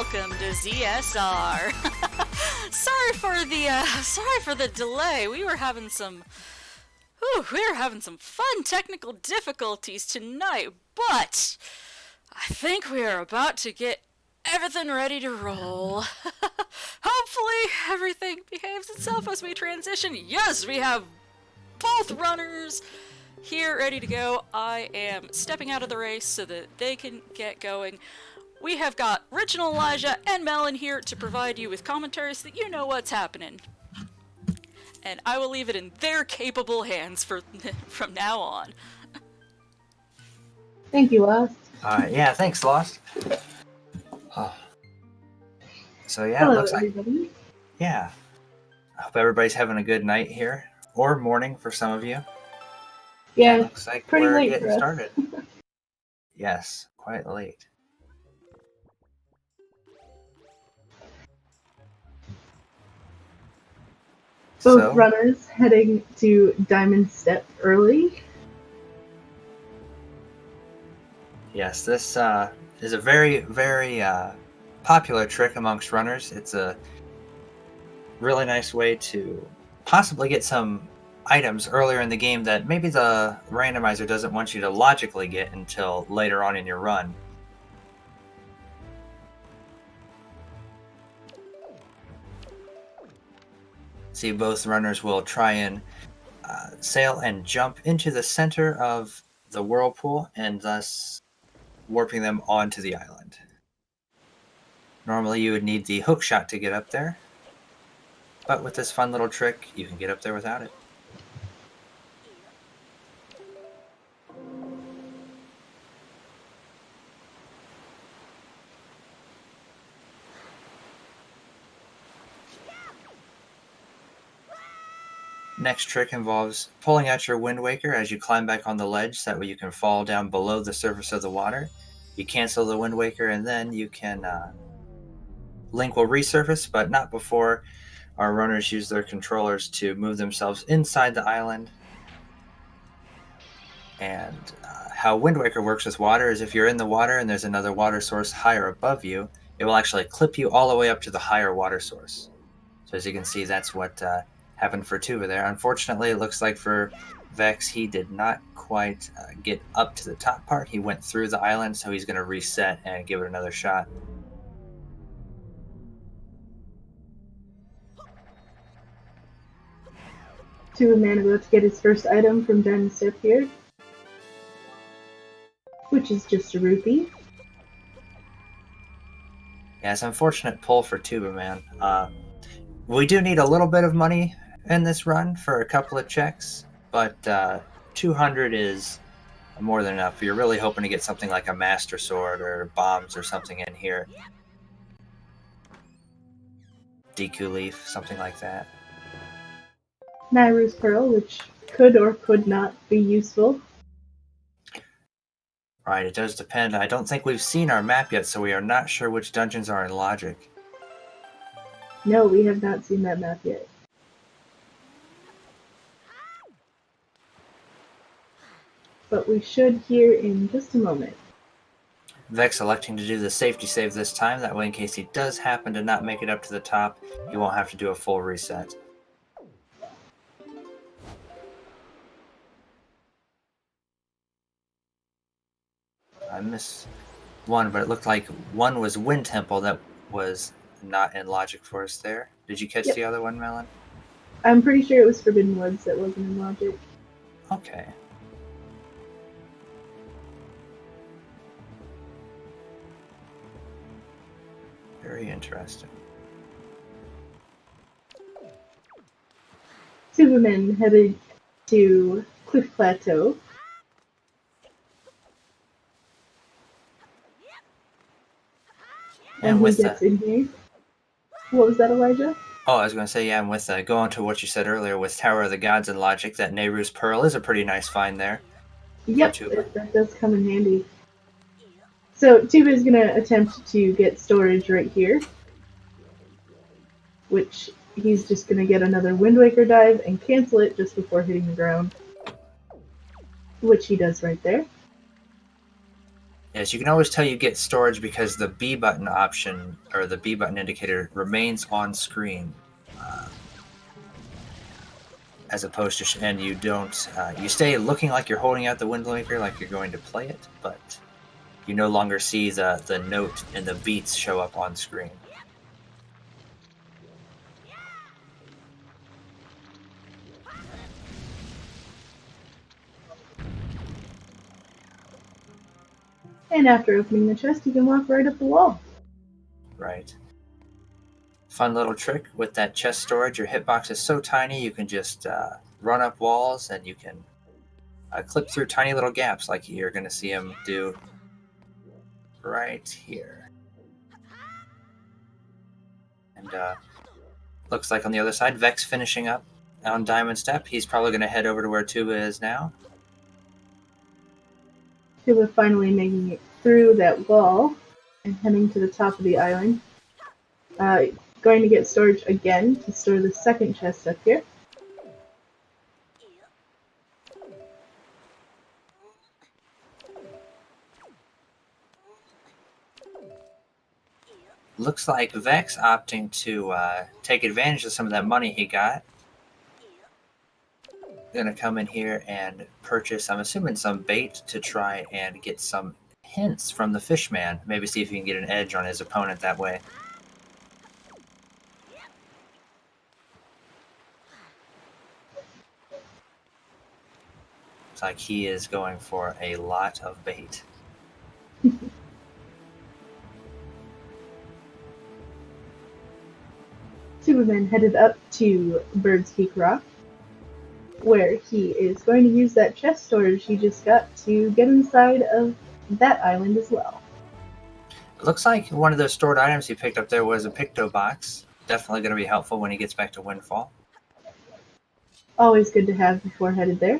Welcome to ZSR. Sorry for the delay. We were having some fun technical difficulties tonight, but I think we are about to get everything ready to roll. Hopefully everything behaves itself as we transition. Yes, we have both runners here ready to go. I am stepping out of the race so that they can get going. We have got Original Elijah and Melon here to provide you with commentary so that you know what's happening. And I will leave it in their capable hands from now on. Thank you, Lost. Yeah, thanks, Lost. So yeah, Hello, it looks everybody. like... Yeah. I hope everybody's having a good night here. Or morning for some of you. Yeah, it looks like pretty we're late getting for us. started. Yes, quite late. Both runners heading to Diamond Step early. Yes, this is a very, very popular trick amongst runners. It's a really nice way to possibly get some items earlier in the game that maybe the randomizer doesn't want you to logically get until later on in your run. See, both runners will try and sail and jump into the center of the whirlpool and thus warping them onto the island. Normally you would need the hook shot to get up there, but with this fun little trick, you can get up there without it. Next trick involves pulling out your Wind Waker as you climb back on the ledge, so that way you can fall down below the surface of the water. You cancel the Wind Waker and then you can... Link will resurface, but not before our runners use their controllers to move themselves inside the island. And how Wind Waker works with water is if you're in the water and there's another water source higher above you, it will actually clip you all the way up to the higher water source. So as you can see, that's what happened for Tuba there. Unfortunately, it looks like for Vex, he did not quite get up to the top part. He went through the island, so he's going to reset and give it another shot. Tubamann about to get his first item from Diamond Step here, which is just a rupee. Yeah, it's an unfortunate pull for Tubamann. We do need a little bit of money in this run for a couple of checks, but 200 is more than enough. You're really hoping to get something like a Master Sword or bombs or something in here. Deku Leaf, something like that. Nairu's Pearl, which could or could not be useful. Right, it does depend. I don't think we've seen our map yet, so we are not sure which dungeons are in Logic. No, we have not seen that map yet. But we should hear in just a moment. Vex electing to do the safety save this time, that way in case he does happen to not make it up to the top, he won't have to do a full reset. I missed one, but it looked like one was Wind Temple that was not in Logic for us there. Did you catch the other one, Melon? I'm pretty sure it was Forbidden Woods that wasn't in Logic. Okay. Very interesting. Tubamann headed to Cliff Plateau. And he gets in here. What was that, Elijah? Oh, I was going to say, yeah, and with going to what you said earlier with Tower of the Gods and Logic, that Nehru's Pearl is a pretty nice find there. Yep, that does come in handy. So Tuba is going to attempt to get storage right here, which he's just going to get another Wind Waker dive and cancel it just before hitting the ground, which he does right there. Yes, you can always tell you get storage because the B button option or the B button indicator remains on screen, as opposed to and you don't you stay looking like you're holding out the Windmaker like you're going to play it, but you no longer see the note and the beats show up on screen. And after opening the chest, you can walk right up the wall. Right. Fun little trick with that chest storage. Your hitbox is so tiny you can just run up walls and you can clip through tiny little gaps like you're going to see him do right here. And looks like on the other side, Vex finishing up on Diamond Step. He's probably going to head over to where Tuba is now. Tuba finally making it through that wall and heading to the top of the island. Going to get storage again to store the second chest up here. Looks like Vex opting to take advantage of some of that money he got. Gonna come in here and purchase, I'm assuming, some bait to try and get some hints from the fishman. Maybe see if he can get an edge on his opponent that way. Looks like he is going for a lot of bait. Tubamann headed up to Bird's Peak Rock, where he is going to use that chest storage he just got to get inside of that island as well. It looks like one of those stored items he picked up there was a Picto Box. Definitely going to be helpful when he gets back to Windfall. Always good to have before headed there.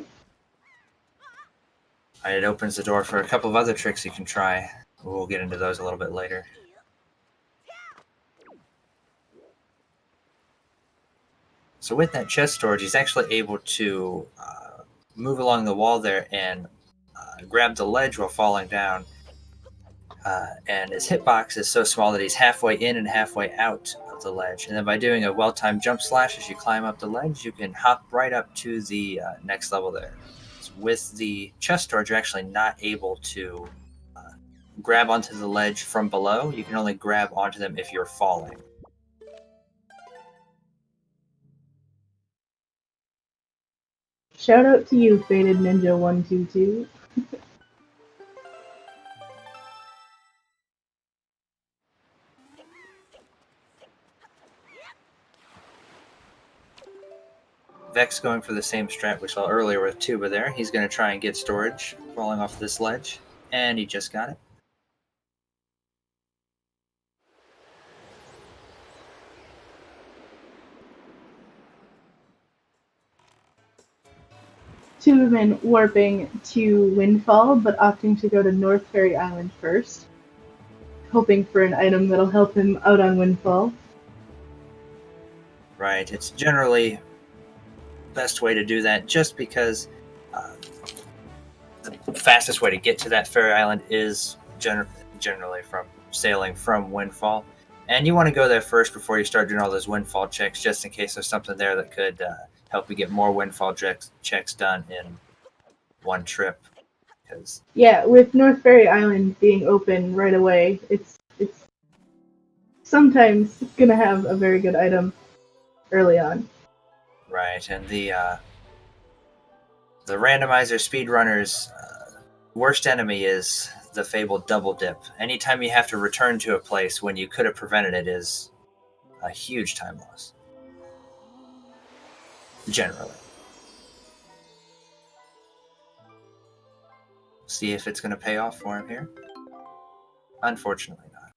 It opens the door for a couple of other tricks you can try. We'll get into those a little bit later. So with that chest storage, he's actually able to move along the wall there and grab the ledge while falling down. And his hitbox is so small that he's halfway in and halfway out of the ledge. And then by doing a well-timed jump slash as you climb up the ledge, you can hop right up to the next level there. So with the chest storage, you're actually not able to grab onto the ledge from below. You can only grab onto them if you're falling. Shout out to you, Faded Ninja 122. Vex going for the same strat we saw earlier with Tuba there. He's going to try and get storage falling off this ledge, and he just got it. Tubamann warping to Windfall, but opting to go to North Fairy Island first, hoping for an item that'll help him out on Windfall. Right, it's generally the best way to do that just because the fastest way to get to that fairy island is generally from sailing from Windfall. And you want to go there first before you start doing all those Windfall checks, just in case there's something there that could help you get more Windfall checks done in one trip. Yeah, with North Fairy Island being open right away, it's sometimes gonna have a very good item early on. Right, and the randomizer speedrunner's worst enemy is the fabled double dip. Anytime you have to return to a place when you could have prevented it is a huge time loss. Generally. See if it's going to pay off for him here. Unfortunately not.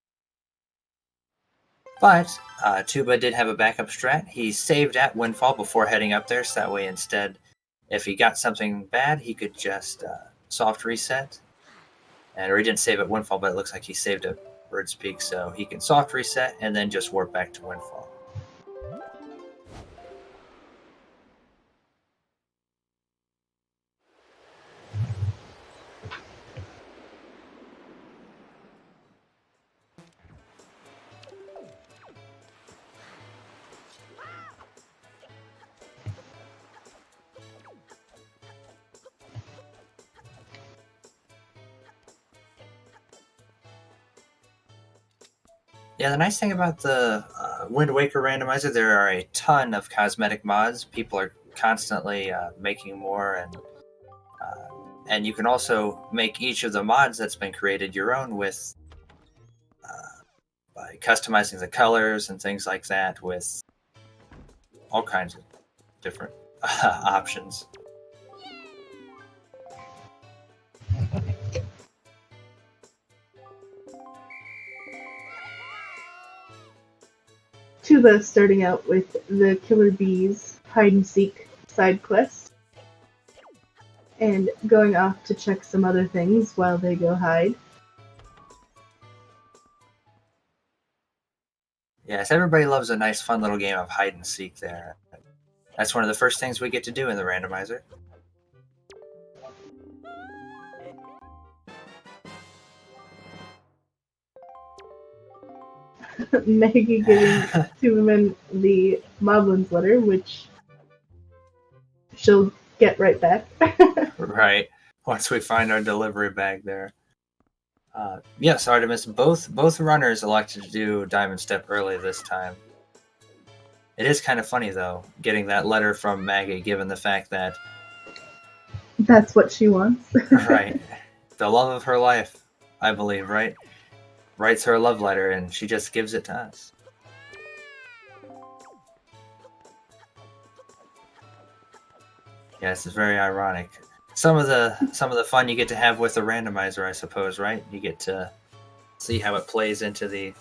But Tuba did have a backup strat. He saved at Windfall before heading up there, so that way instead, if he got something bad, he could just soft reset. Or he didn't save at Windfall, but it looks like he saved at Bird's Peak, so he can soft reset and then just warp back to Windfall. Yeah, the nice thing about the Wind Waker randomizer, there are a ton of cosmetic mods. People are constantly making more, and you can also make each of the mods that's been created your own with by customizing the colors and things like that with all kinds of different options. Tuba starting out with the Killer Bees hide and seek side quest, and going off to check some other things while they go hide. Yes, everybody loves a nice, fun little game of hide and seek there. That's one of the first things we get to do in the randomizer. Maggie giving Tubamann the Moblin's letter, which she'll get right back. Right. Once we find our delivery bag there. Yes, Artemis, both runners elected to do Diamond Step early this time. It is kind of funny, though, getting that letter from Maggie, given the fact that... That's what she wants. Right. The love of her life, I believe, right? Writes her a love letter, and she just gives it to us. Yes, it's very ironic. Some of the fun you get to have with the randomizer, I suppose, right? You get to see how it plays into the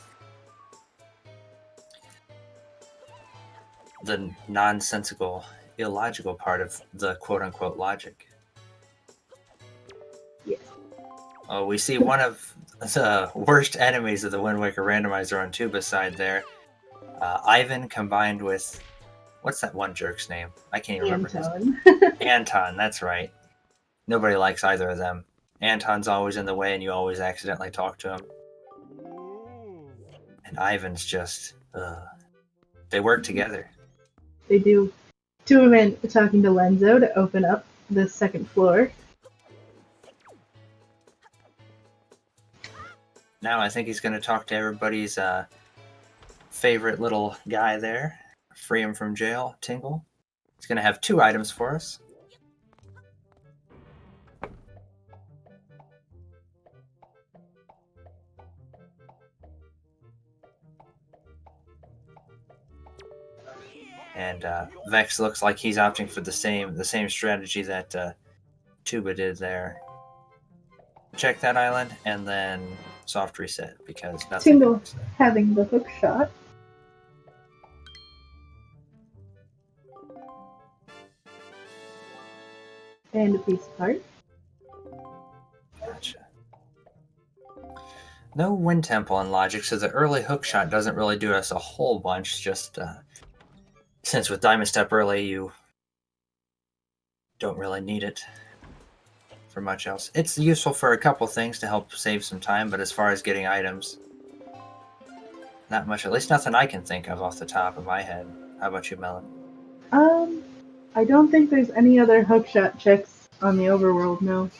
nonsensical, illogical part of the quote-unquote logic. Yes. Oh, we see one of the worst enemies of the Wind Waker randomizer on Tuba's side there. Ivan combined with... What's that one jerk's name? I can't even remember his name. Anton, that's right. Nobody likes either of them. Anton's always in the way and you always accidentally talk to him. And Ivan's just... they work together. They do. Tubamann talking to Lenzo to open up the second floor. Now I think he's going to talk to everybody's favorite little guy there. Free him from jail, Tingle. He's going to have 2 items for us. And Vex looks like he's opting for the same strategy that Tuba did there. Check that island and then soft reset because nothing. Tingle having the hook shot. And a piece of heart. Gotcha. No Wind Temple on Logic, so the early hook shot doesn't really do us a whole bunch, just since with Diamond Step early you don't really need it for much else. It's useful for a couple things to help save some time, but as far as getting items, not much. At least nothing I can think of off the top of my head. How about you, Melon? I don't think there's any other hookshot checks on the overworld, no.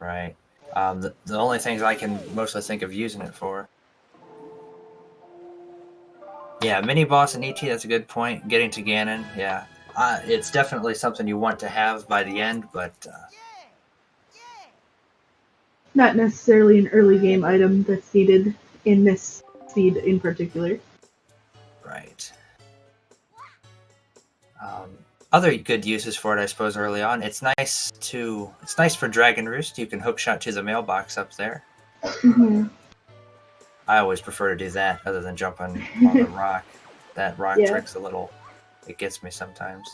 Right. The only things I can mostly think of using it for. Yeah, mini boss and ET, that's a good point. Getting to Ganon, yeah. It's definitely something you want to have by the end, but... Not necessarily an early game item that's needed in this seed in particular. Right. Other good uses for it, I suppose, early on. It's nice for Dragon Roost. You can hookshot to the mailbox up there. Mm-hmm. I always prefer to do that other than jump on the rock. That rock trick's a little... It gets me sometimes.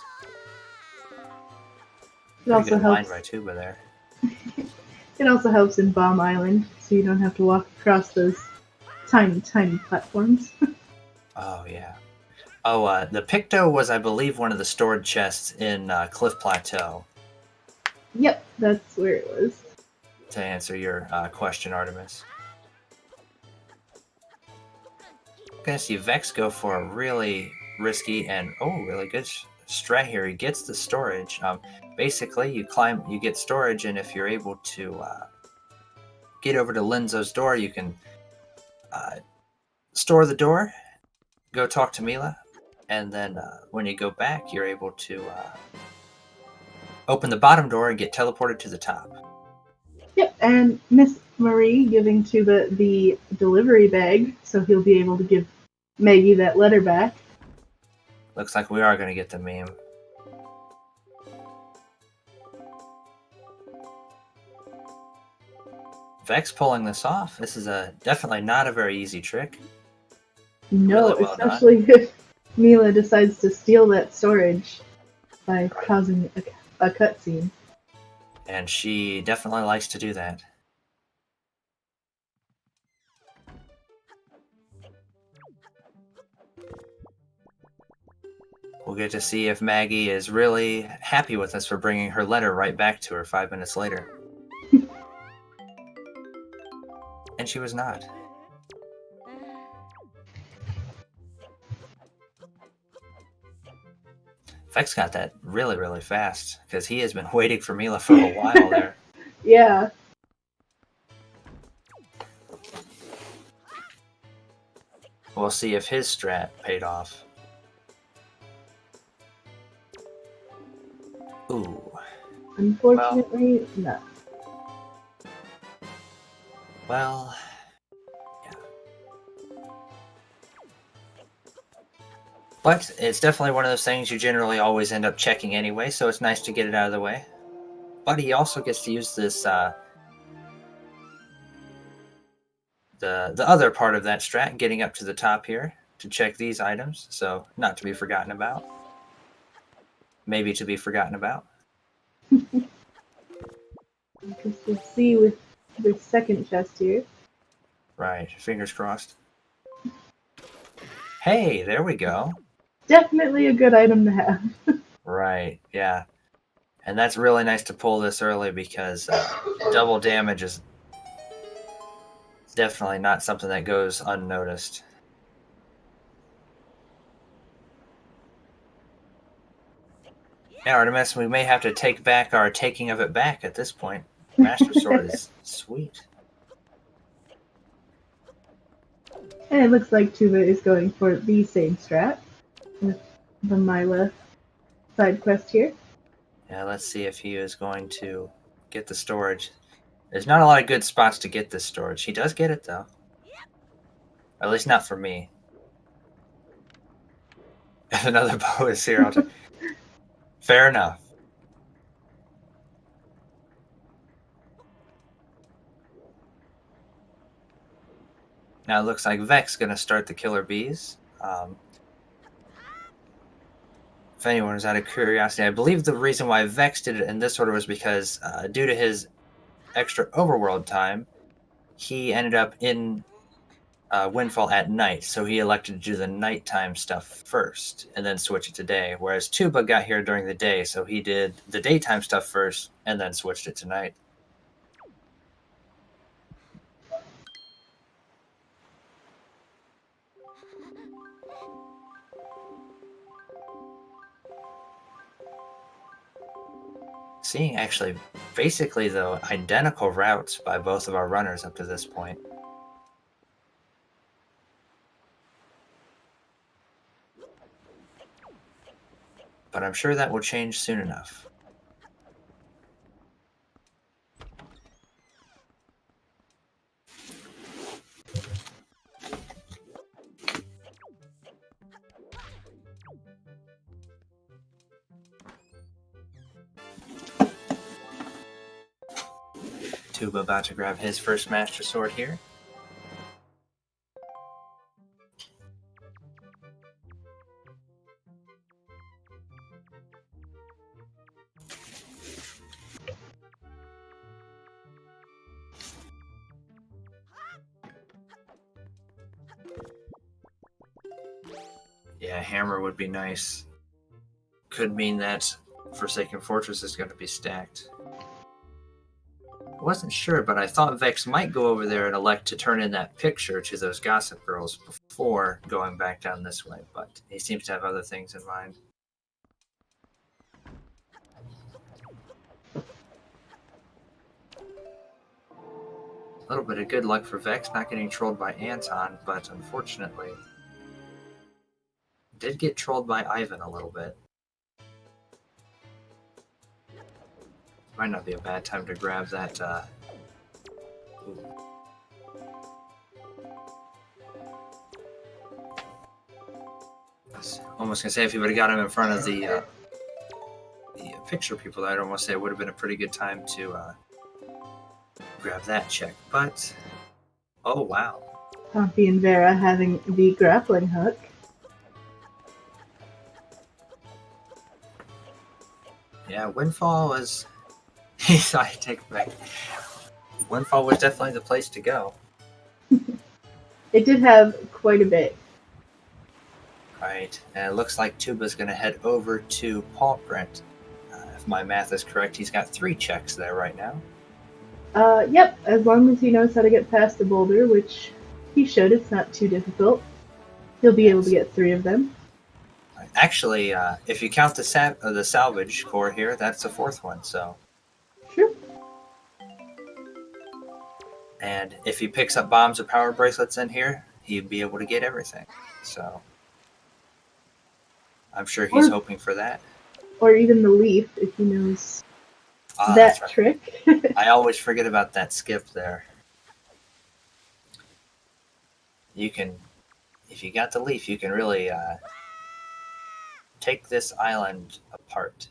It also good line helps. by Tuba there. It also helps in Bomb Island, so you don't have to walk across those tiny, tiny platforms. Oh, yeah. Oh, the Picto was, I believe, one of the stored chests in Cliff Plateau. Yep, that's where it was. To answer your question, Artemis. I'm going to see Vex go for a really risky and, really good strat here. He gets the storage. Basically, you get storage, and if you're able to get over to Linzo's door, you can store the door, go talk to Mila, and then when you go back, you're able to open the bottom door and get teleported to the top. Yep, and Miss Marie giving to the delivery bag, so he'll be able to give Maggie that letter back. Looks like we are going to get the meme. Vex pulling this off. This is definitely not a very easy trick. No, Really well especially if Mila decides to steal that storage by causing a cutscene. And she definitely likes to do that. We'll get to see if Maggie is really happy with us for bringing her letter right back to her 5 minutes later. And she was not. Vex got that really, really fast, because he has been waiting for Mila for a while there. Yeah. We'll see if his strat paid off. Ooh. Unfortunately, no. Well, yeah. But it's definitely one of those things you generally always end up checking anyway, so it's nice to get it out of the way. But he also gets to use this, the other part of that strat, getting up to the top here, to check these items, so not to be forgotten about. Maybe to be forgotten about. Because we'll see with the second chest here. Right, fingers crossed. Hey, there we go. Definitely a good item to have. Right, yeah. And that's really nice to pull this early because double damage is definitely not something that goes unnoticed. Yeah, Artemis, we may have to take back our taking of it back at this point. Master Sword is sweet. And it looks like Tuba is going for the same strat with the Mila side quest here. Yeah, let's see if he is going to get the storage. There's not a lot of good spots to get this storage. He does get it, though. At least not for me. If another bow is here, I'll Fair enough. Now it looks like Vex going to start the killer bees. If anyone was out of curiosity, I believe the reason why Vex did it in this order was because due to his extra overworld time, he ended up in Windfall at night, so he elected to do the nighttime stuff first and then switch it to day, whereas Tuba got here during the day, so he did the daytime stuff first and then switched it to night. Seeing actually basically though identical routes by both of our runners up to this point. But I'm sure that will change soon enough. Tuba about to grab his first Master Sword here. Yeah, hammer would be nice. Could mean that Forsaken Fortress is going to be stacked. Wasn't sure, but I thought Vex might go over there and elect to turn in that picture to those gossip girls before going back down this way, but he seems to have other things in mind. A little bit of good luck for Vex not getting trolled by Anton, but unfortunately did get trolled by Ivan a little bit. Might not be a bad time to grab that. I was almost gonna say if he would have got him in front of the picture people, I'd almost say it would have been a pretty good time to grab that check. But oh wow, Pompey and Vera having the grappling hook. yeah, Windfall was. He thought he'd take it back. Windfall was definitely the place to go. It did have quite a bit. Right, and it looks like Tuba's going to head over to Paw Print. If my math is correct, he's got 3 checks there right now. Yep, as long as he knows how to get past the boulder, which he should, it's not too difficult. He'll be able to get 3 of them. Actually, if you count the salvage core here, that's the 4th one, so. Sure. And if he picks up bombs or power bracelets in here, he'd be able to get everything. So I'm sure he's hoping for that. Or even the leaf, if he knows that That's right. trick. I always forget about that skip there. You can, if you got the leaf, you can really take this island apart.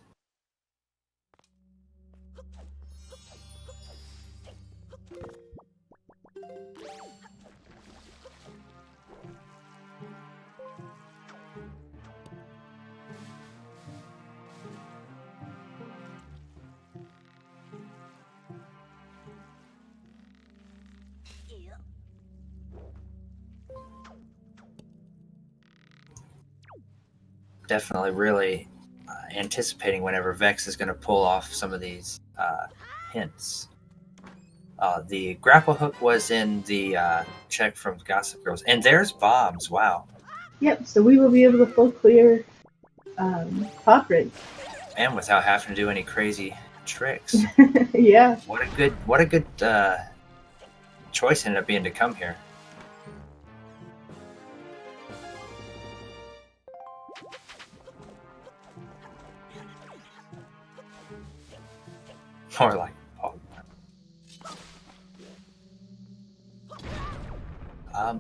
Definitely really anticipating whenever Vex is going to pull off some of these hints. The grapple hook was in the check from Gossip Girls. And there's bombs. Wow. Yep, so we will be able to full clear Paw Print. And without having to do any crazy tricks. Yeah. What a good choice ended up being to come here. More like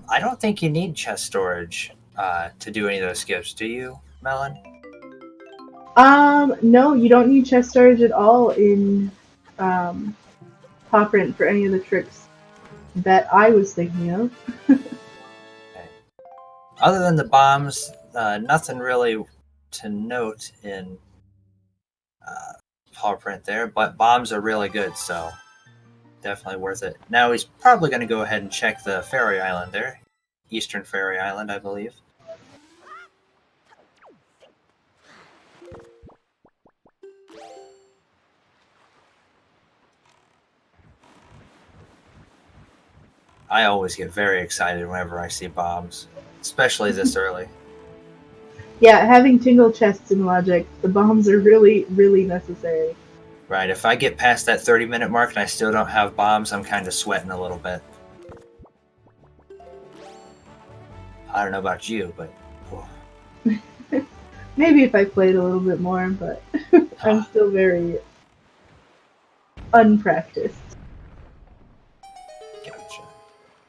I don't think you need chest storage to do any of those skips, do you, Melon? No, you don't need chest storage at all in Paw Print for any of the tricks that I was thinking of. Okay. Other than the bombs, nothing really to note in Paw Print there, but bombs are really good, so definitely worth it. Now he's probably going to go ahead and check the Fairy Island there. Eastern Fairy Island, I believe. I always get very excited whenever I see bombs, especially this early. Yeah, having tingle chests in Logic, the bombs are really, really necessary. Right, if I get past that 30-minute mark and I still don't have bombs, I'm kind of sweating a little bit. I don't know about you, but... Oh. Maybe if I played a little bit more, but I'm still very unpracticed. Gotcha.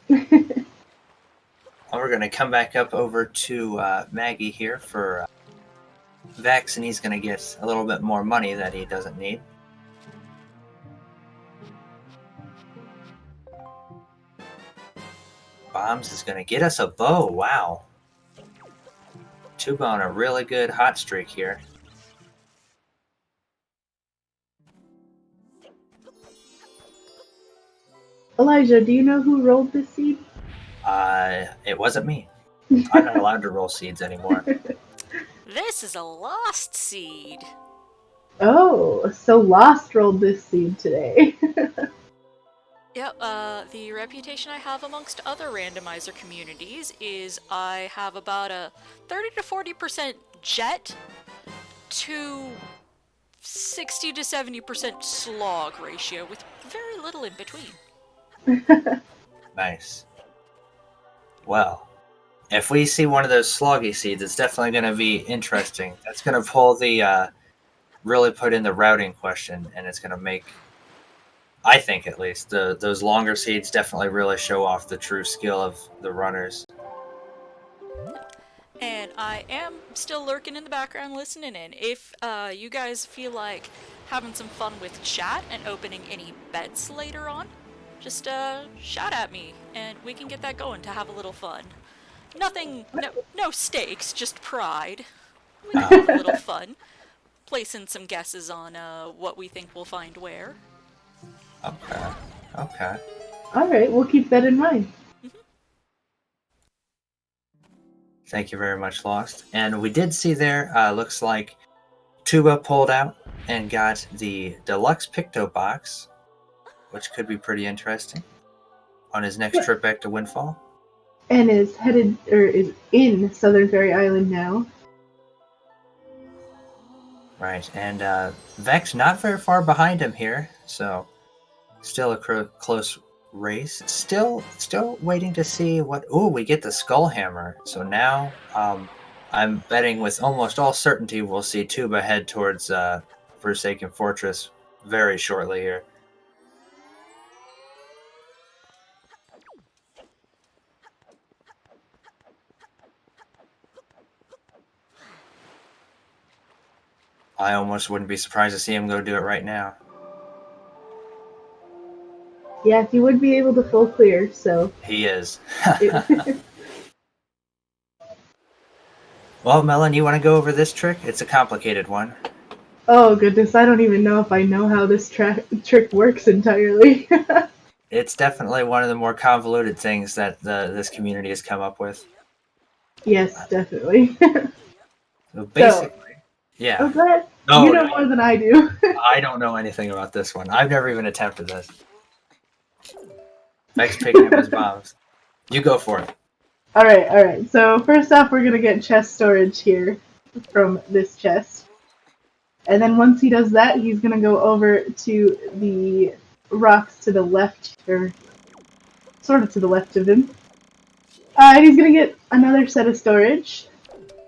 Well, we're going to come back up over to Maggie here for Vex, and he's going to get a little bit more money that he doesn't need. Bombs is going to get us a bow. Wow. Tuba on a really good hot streak here. Elijah, do you know who rolled this seed? It wasn't me. I'm not allowed to roll seeds anymore. This is a lost seed. Oh, so Lost rolled this seed today. Yep, the reputation I have amongst other randomizer communities is I have about a 30 to 40% jet to 60 to 70% slog ratio with very little in between. Nice. Well, if we see one of those sloggy seeds, it's definitely going to be interesting. That's going to pull the really put in the routing question, and it's going to make, I think at least, those longer seeds definitely really show off the true skill of the runners. And I am still lurking in the background listening in. If you guys feel like having some fun with chat and opening any bets later on, just shout at me and we can get that going to have a little fun. Nothing, no stakes, just pride. We can have a little fun. Placing some guesses on what we think we'll find where. Okay. Okay. All right, we'll keep that in mind. Thank you very much, Lost. And we did see there, looks like Tuba pulled out and got the deluxe Picto box, which could be pretty interesting on his next trip back to Windfall. And is in Southern Fairy Island now. Right, and Vex not very far behind him here, so still a close race. Still waiting to see what. Oh, we get the Skull Hammer. So now, I'm betting with almost all certainty we'll see Tuba head towards Forsaken Fortress very shortly here. I almost wouldn't be surprised to see him go do it right now. Yeah, he would be able to full clear, so. He is. Well, Melon, you want to go over this trick? It's a complicated one. Oh goodness, I don't even know if I know how this trick works entirely. It's definitely one of the more convoluted things that this community has come up with. Yes, definitely. So basically, yeah. Oh, go ahead. No, you know more than I do. I don't know anything about this one. I've never even attempted this. Vex picking up his bombs. You go for it. Alright. So first off, we're gonna get chest storage here from this chest. And then once he does that, he's gonna go over to the rocks to the left, or sort of to the left of him. And he's gonna get another set of storage,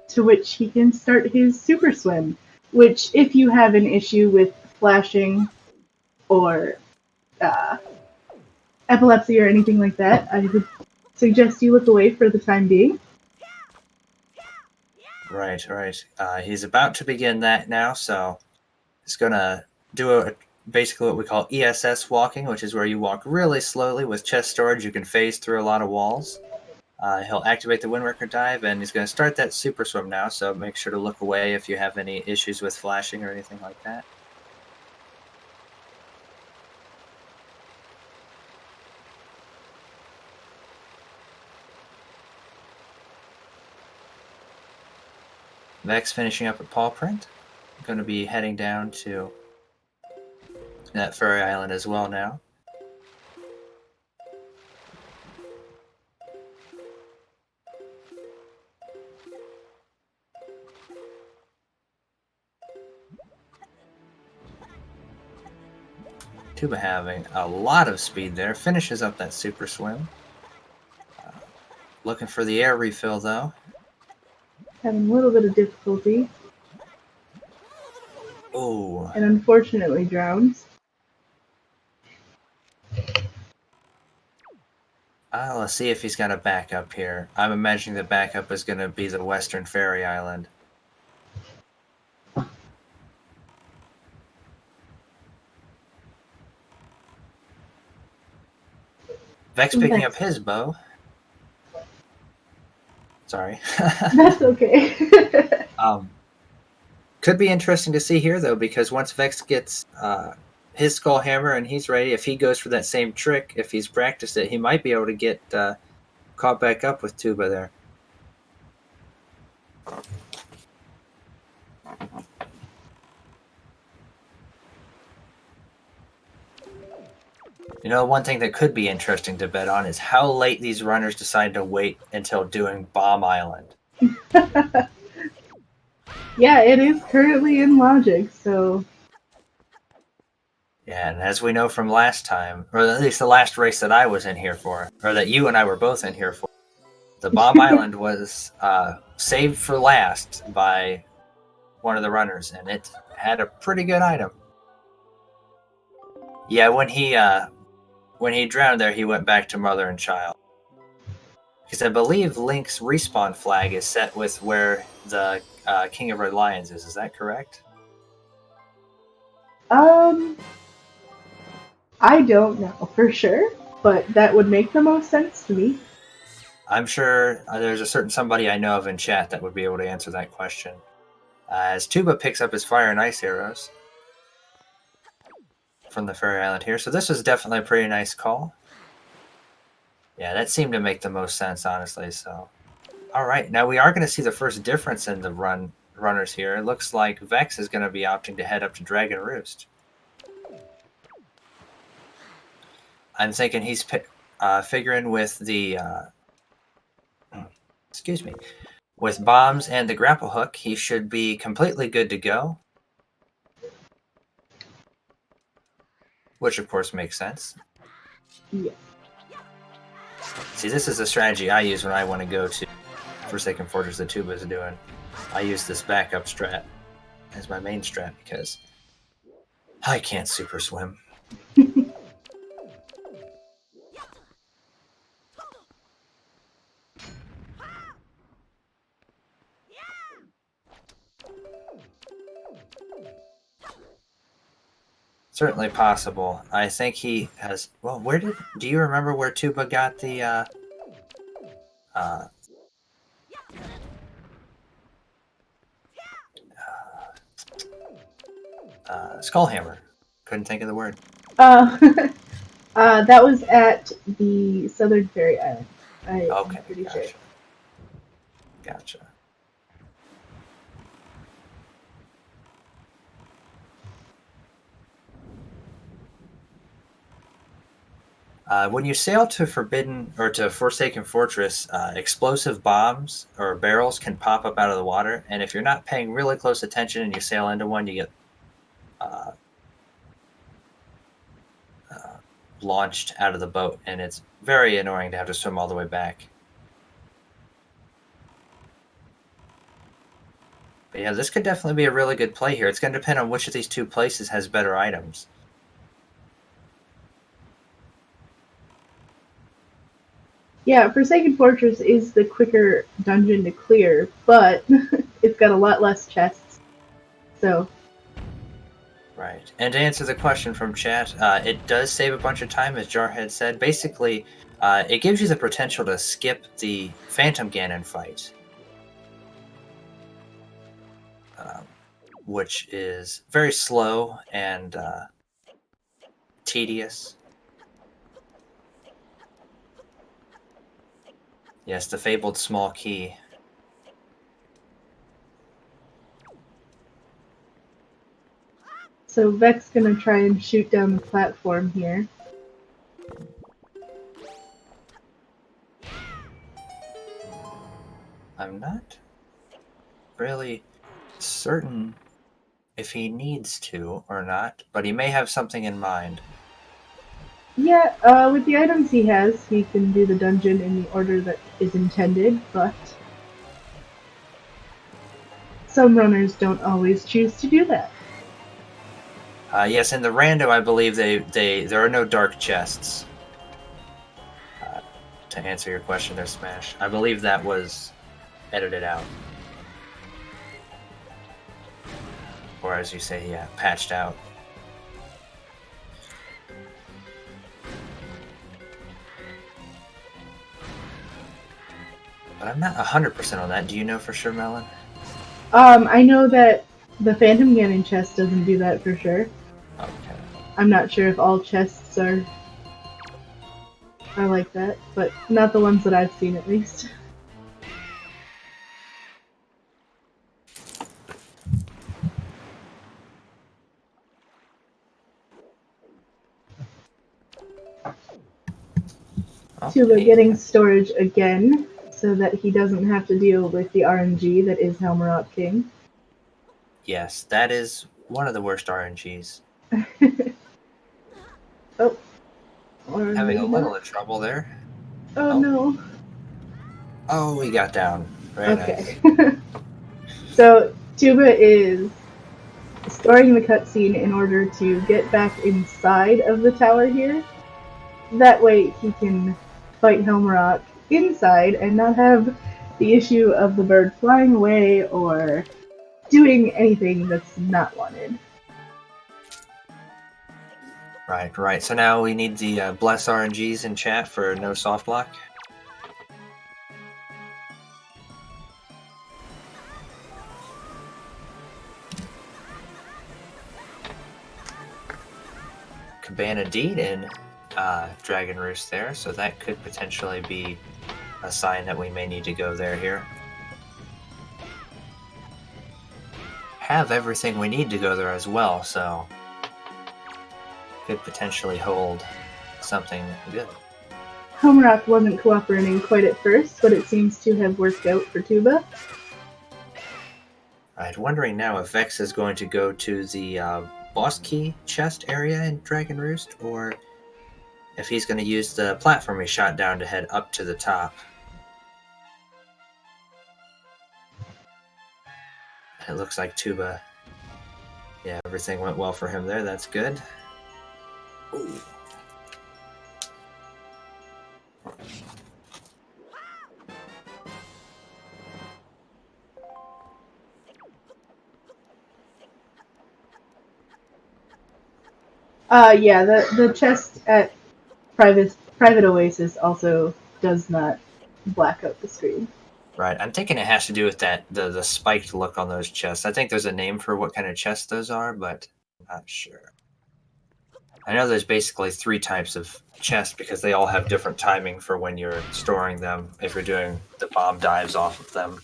to which he can start his super swim. Which, if you have an issue with flashing or epilepsy or anything like that, I would suggest you look away for the time being. Right. He's about to begin that now, so he's gonna do basically what we call ESS walking, which is where you walk really slowly with chest storage. You can phase through a lot of walls. He'll activate the Windworker dive, and he's going to start that super swim now, so make sure to look away if you have any issues with flashing or anything like that. Vex finishing up at paw print. Going to be heading down to that fairy island as well now. Tuba having a lot of speed there. Finishes up that super swim. Looking for the air refill though. Having a little bit of difficulty. Oh. And unfortunately drowns. Let's see if he's got a backup here. I'm imagining the backup is going to be the Western Fairy Island. Vex picking up his bow. Sorry. That's okay. Could be interesting to see here, though, because once Vex gets his Skull Hammer and he's ready, if he goes for that same trick, if he's practiced it, he might be able to get caught back up with Tuba there. You know, one thing that could be interesting to bet on is how late these runners decide to wait until doing Bomb Island. Yeah, it is currently in Logic, so... Yeah, and as we know from last time, or at least the last race that I was in here for, or that you and I were both in here for, the Bomb Island was saved for last by one of the runners, and it had a pretty good item. Yeah, when he drowned there, he went back to mother and child. Because I believe Link's respawn flag is set with where the King of Red Lions is. Is that correct? I don't know for sure, but that would make the most sense to me. I'm sure there's a certain somebody I know of in chat that would be able to answer that question. As Tuba picks up his fire and ice arrows from the fairy island here. So this was definitely a pretty nice call. Yeah, that seemed to make the most sense, honestly. So, all right, now we are going to see the first difference in the runners here. It looks like Vex is going to be opting to head up to Dragon Roost. I'm thinking he's figuring with the with bombs and the grapple hook, he should be completely good to go. Which, of course, makes sense. Yeah. See, this is the strategy I use when I want to go to Forsaken Fortress that Tuba is doing. I use this backup strat as my main strat because I can't super swim. Certainly possible. I think he has. Well, do you remember where Tuba got the skull hammer? Couldn't think of the word. That was at the Southern Fairy Island. Okay, I'm pretty gotcha. sure. Gotcha. When you sail to Forsaken Fortress, explosive bombs or barrels can pop up out of the water, and if you're not paying really close attention and you sail into one, you get launched out of the boat, and it's very annoying to have to swim all the way back. But yeah, this could definitely be a really good play here. It's going to depend on which of these two places has better items. Yeah, Forsaken Fortress is the quicker dungeon to clear, but it's got a lot less chests. So. Right. And to answer the question from chat, it does save a bunch of time, as Jarhead said. Basically, it gives you the potential to skip the Phantom Ganon fight, which is very slow and tedious. Yes, the fabled small key. So Vex's gonna try and shoot down the platform here. I'm not really certain if he needs to or not, but he may have something in mind. Yeah, with the items he has, he can do the dungeon in the order that is intended, but some runners don't always choose to do that. Yes, in the rando, I believe there are no dark chests. To answer your question there, Smash. I believe that was edited out. Or as you say, yeah, patched out. But I'm not 100% on that. Do you know for sure, Melon? I know that the Phantom Ganon chest doesn't do that for sure. Okay. I'm not sure if all chests are like that, but not the ones that I've seen at least. Tuba getting storage again, so that he doesn't have to deal with the RNG that is Helmerot King. Yes, that is one of the worst RNGs. Oh. Or Having a maybe little not. of trouble there. Oh, Oh. no. Oh, we got down. Very nice. Okay. So, Tuba is storing the cutscene in order to get back inside of the tower here. That way he can fight Helmrock inside and not have the issue of the bird flying away or doing anything that's not wanted. Right. So now we need the bless RNGs in chat for no soft lock. Cabana Deed in Dragon Roost there, so that could potentially be a sign that we may need to go there here. Have everything we need to go there as well, so could potentially hold something good. Helmrock wasn't cooperating quite at first, but it seems to have worked out for Tuba. Right, wondering now if Vex is going to go to the boss key chest area in Dragon Roost, or if he's going to use the platform he shot down to head up to the top. It looks like Tuba. Yeah, everything went well for him there. That's good. Ooh. Yeah, the chest at Private Oasis also does not black out the screen. Right, I'm thinking it has to do with that the spiked look on those chests. I think there's a name for what kind of chests those are, but I'm not sure. I know there's basically 3 types of chests because they all have different timing for when you're storing them, if you're doing the bomb dives off of them.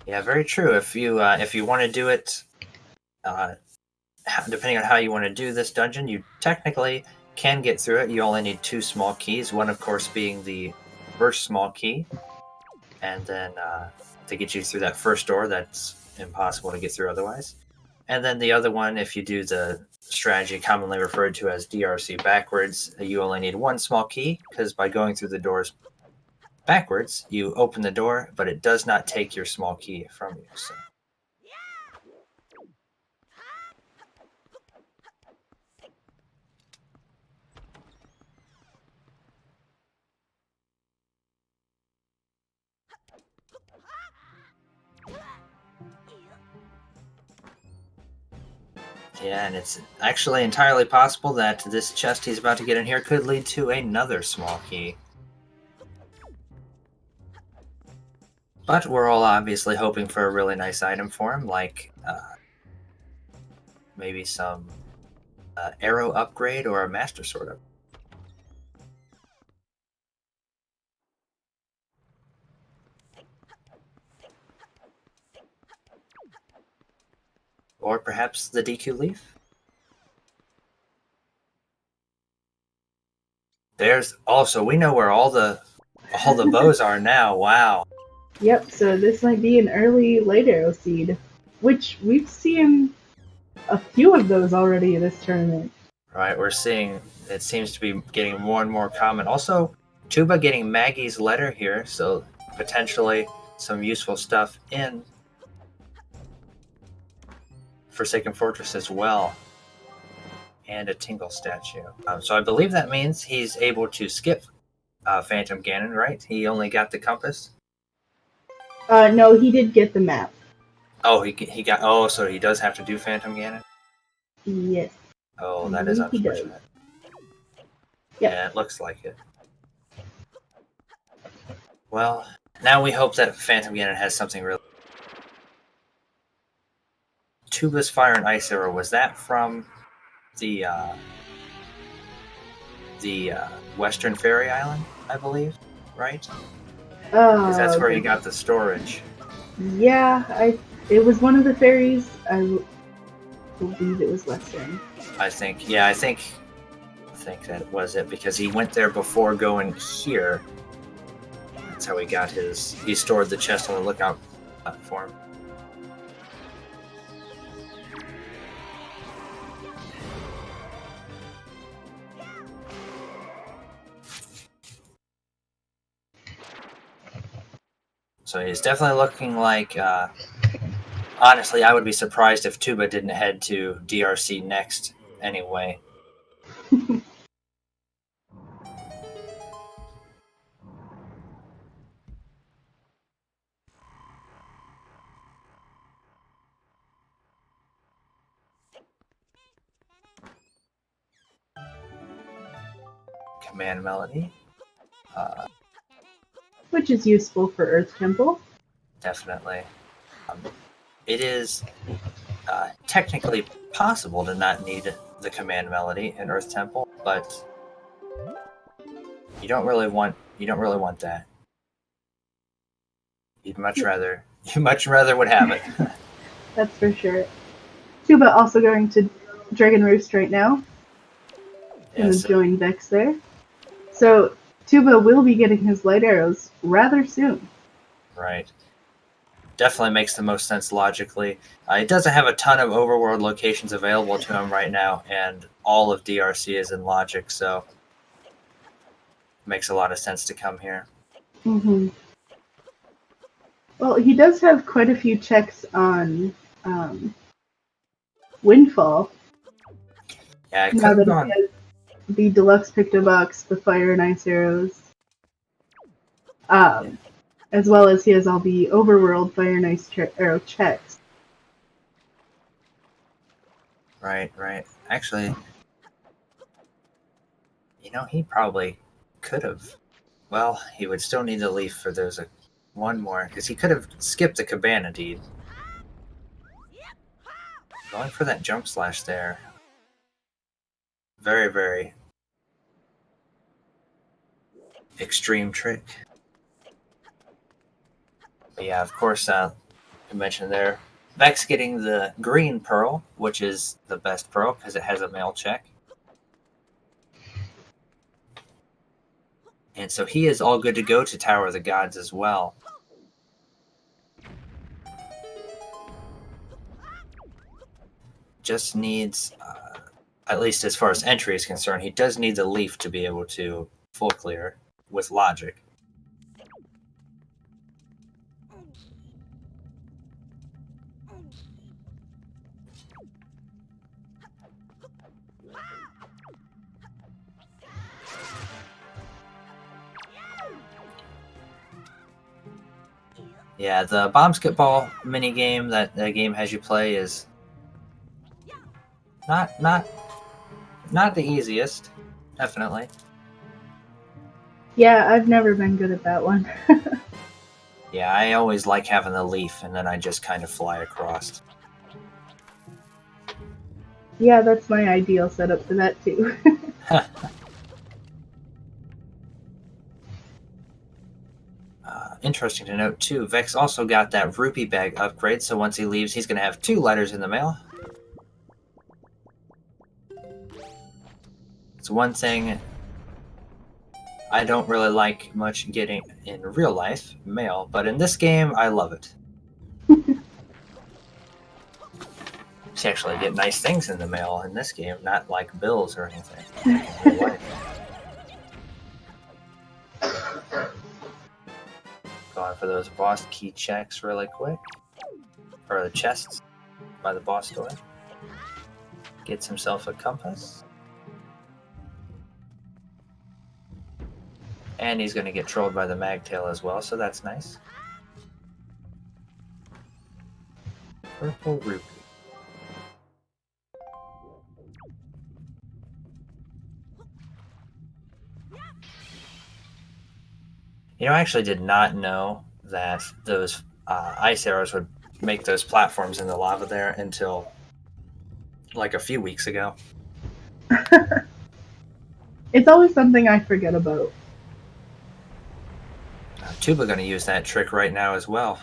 Yeah, very true. If you want to do it, depending on how you want to do this dungeon, you technically can get through it. You only need 2 small keys. One, of course, being the first small key, and then to get you through that first door, that's impossible to get through otherwise. And then the other one, if you do the strategy commonly referred to as DRC backwards, you only need 1 small key, because by going through the doors backwards, you open the door, but it does not take your small key from you. So. Yeah, and it's actually entirely possible that this chest he's about to get in here could lead to another small key. But we're all obviously hoping for a really nice item for him, like maybe some arrow upgrade or a master sword upgrade. Or perhaps the DQ leaf? There's also, we know where all the bows are now. Wow. Yep, so this might be an early late arrow seed, which we've seen a few of those already in this tournament. Right, we're seeing it seems to be getting more and more common. Also, Tuba getting Maggie's letter here, so potentially some useful stuff in Forsaken Fortress as well. And a Tingle statue. So I believe that means he's able to skip Phantom Ganon, right? He only got the compass? No, he did get the map. Oh, he got. Oh, so he does have to do Phantom Ganon? Yes. Oh, that is unfortunate. Yep. Yeah, it looks like it. Well, now we hope that Phantom Ganon has something really. Tuba's Fire and Ice Arrow, was that from the Western Fairy Island, I believe, right? Because that's where he got the storage. Yeah, it was one of the fairies. I believe it was Western. I think that was it, because he went there before going here. That's how he got his. He stored the chest on the lookout platform. So he's definitely looking like. Honestly, I would be surprised if Tuba didn't head to DRC next anyway. Command melody. Which is useful for Earth Temple. Definitely. It is technically possible to not need the command melody in Earth Temple, but you don't really want that. You much rather would have it. That's for sure. Tuba also going to Dragon Roost right now. Gonna Yes, join Vex there. So Tuba will be getting his light arrows rather soon. right. Definitely makes the most sense logically. He doesn't have a ton of overworld locations available to him right now, and all of DRC is in logic, so makes a lot of sense to come here. Mm-hmm. Well, he does have quite a few checks on Windfall. Yeah, I could Now have that he gone. has the deluxe Pictobox, the fire and ice arrows, as well as he has all the overworld fire and ice arrow checks. Right. Actually, he probably could have. Well, he would still need the leaf for those one more, because he could have skipped the Cabana deed. Going for that jump slash there. Very, very extreme trick. But yeah, of course, I mentioned there, Vex getting the green pearl, which is the best pearl because it has a mail check. And so he is all good to go to Tower of the Gods as well. Just needs, at least as far as entry is concerned, he does need the leaf to be able to full clear with logic. Yeah, the Bombsketball mini game that the game has you play is not the easiest, definitely. Yeah, I've never been good at that one. Yeah, I always like having the leaf, and then I just kind of fly across. Yeah, that's my ideal setup for that too. Interesting to note, too, Vex also got that rupee bag upgrade, so once he leaves, he's going to have 2 letters in the mail. It's one thing I don't really like much getting in real life, mail, but in this game, I love it. You actually get nice things in the mail in this game, not like bills or anything, like in real life. Going for those boss key checks really quick. Or the chests by the boss door. Gets himself a compass. And he's going to get trolled by the Magtail as well, so that's nice. Purple rupee. I actually did not know that those ice arrows would make those platforms in the lava there until like a few weeks ago. It's always something I forget about. Tuba going to use that trick right now as well.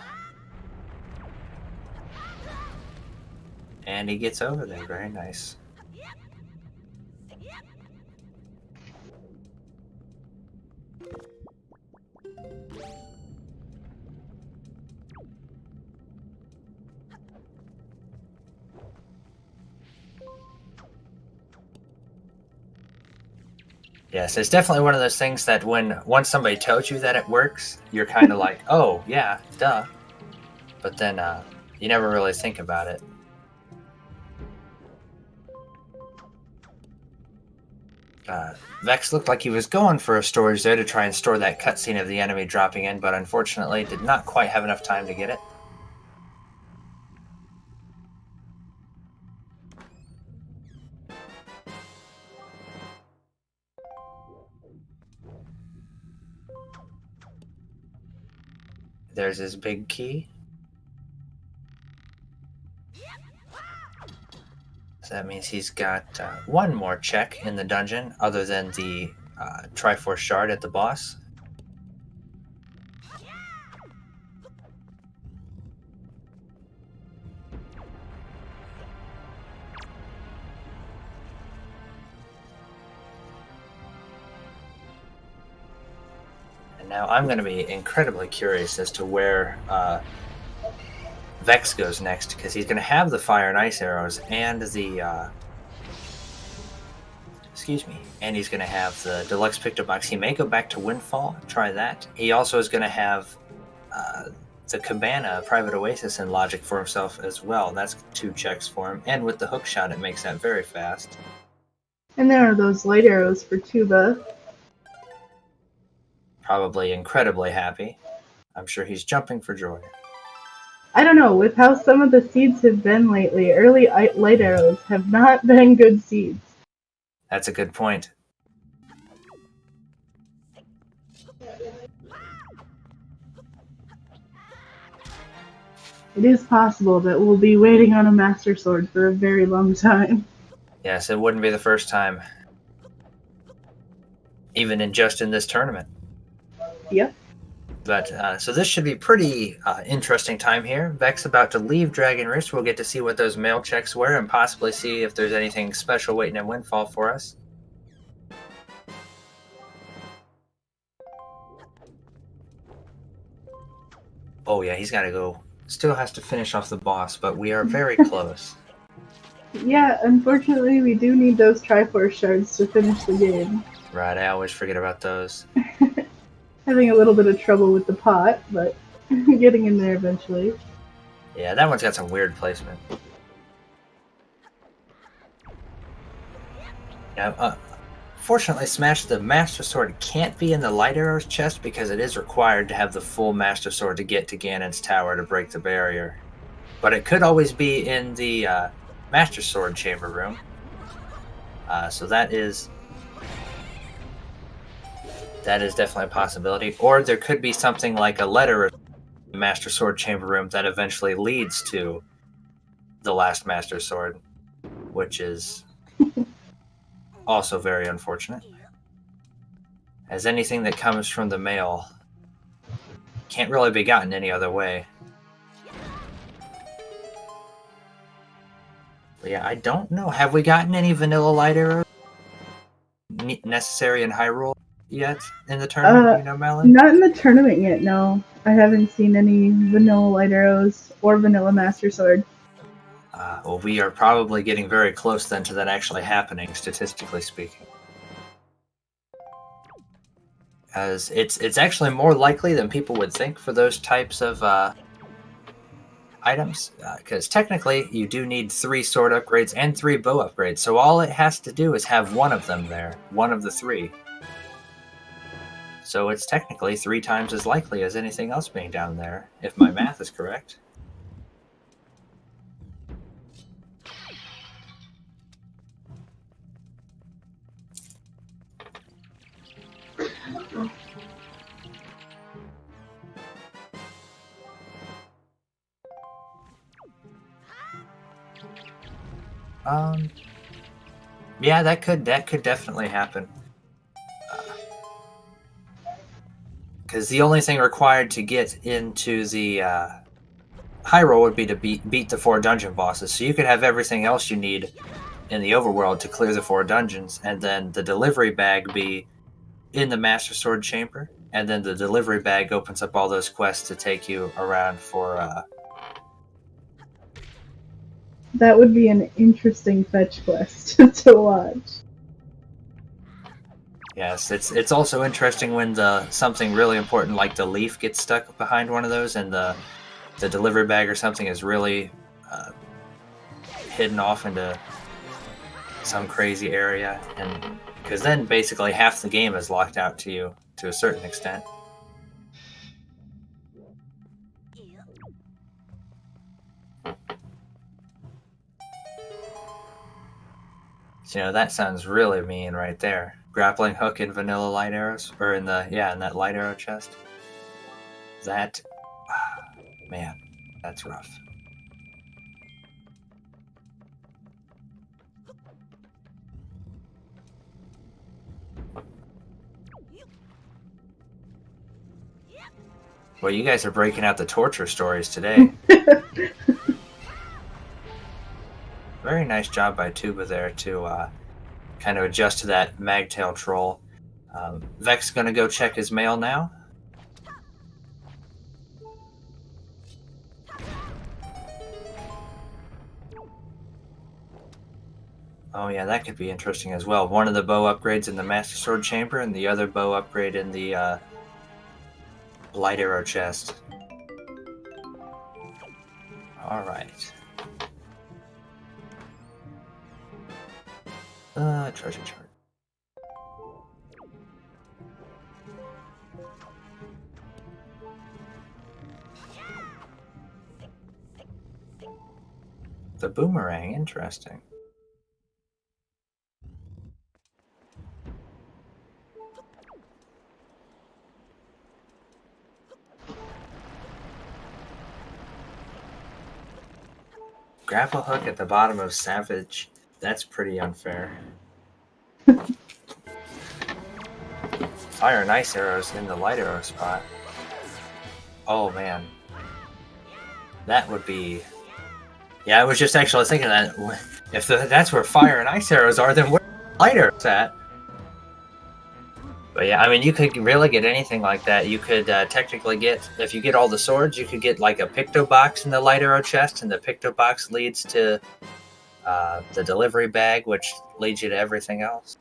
And he gets over there. Very nice. Yes, it's definitely one of those things that once somebody tells you that it works, you're kind of like, oh, yeah, duh. But then you never really think about it. Vex looked like he was going for a storage there to try and store that cutscene of the enemy dropping in, but unfortunately did not quite have enough time to get it. There's his big key. So that means he's got one more check in the dungeon other than the Triforce shard at the boss. And now I'm going to be incredibly curious as to where Vex goes next, because he's going to have the fire and ice arrows and the and he's going to have the deluxe picto box. He may go back to Windfall, try that. He also is going to have the Cabana Private Oasis in Logic for himself as well. That's 2 checks for him, and with the hook shot it makes that very fast. And there are those light arrows for Tuba. Probably incredibly happy. I'm sure he's jumping for joy. I don't know, with how some of the seeds have been lately, early light arrows have not been good seeds. That's a good point. It is possible that we'll be waiting on a Master Sword for a very long time. Yes, it wouldn't be the first time. Even in this tournament. Yep. But so this should be pretty interesting time here. Vex about to leave Dragon Roost. We'll get to see what those mail checks were and possibly see if there's anything special waiting in Windfall for us. Oh yeah, he's got to go. Still has to finish off the boss, but we are very close. Yeah, unfortunately we do need those Triforce shards to finish the game. Right, I always forget about those. Having a little bit of trouble with the pot, but getting in there eventually. Yeah, that one's got some weird placement. Now, fortunately, Smash, the Master Sword can't be in the Light Arrow's chest because it is required to have the full Master Sword to get to Ganon's tower to break the barrier. But it could always be in the Master Sword chamber room. So that is definitely a possibility. Or there could be something like a letter in the Master Sword chamber room that eventually leads to the last Master Sword, which is also very unfortunate. As anything that comes from the mail can't really be gotten any other way. But yeah, I don't know. Have we gotten any vanilla light arrows necessary in Hyrule yet in the tournament? Do you know, Malin? Not in the tournament yet, no. I haven't seen any vanilla light arrows or vanilla Master Sword. Well, we are probably getting very close then to that actually happening, statistically speaking. As it's actually more likely than people would think for those types of items, because technically you do need 3 sword upgrades and 3 bow upgrades, so all it has to do is have one of them there, one of the 3. So it's technically 3 times as likely as anything else being down there, if my math is correct. Yeah, that could definitely happen. Because the only thing required to get into the Hyrule would be to beat the 4 dungeon bosses. So you could have everything else you need in the overworld to clear the 4 dungeons, and then the delivery bag be in the Master Sword chamber, and then the delivery bag opens up all those quests to take you around for That would be an interesting fetch quest to watch. Yes, it's also interesting when something really important like the leaf gets stuck behind one of those, and the delivery bag or something is really hidden off into some crazy area, and because then basically half the game is locked out to you to a certain extent. So, that sounds really mean right there. Grappling hook in vanilla light arrows, or in that light arrow chest. That, man, that's rough. Well, you guys are breaking out the torture stories today. Very nice job by Tuba there to kind of adjust to that magtail troll. Vex gonna go check his mail now. Oh yeah, that could be interesting as well. One of the bow upgrades in the Master Sword chamber, and the other bow upgrade in the light arrow chest. All right. Treasure chart. The boomerang, interesting. Grapple hook at the bottom of Savage. That's pretty unfair. Fire and ice arrows in the light arrow spot. Oh man. That would be... Yeah, I was just actually thinking that if that's where fire and ice arrows are, then where are light arrows at? But yeah, I mean, you could really get anything like that. You could technically get, if you get all the swords, you could get like a picto box in the light arrow chest, and the picto box leads to the delivery bag, which leads you to everything else.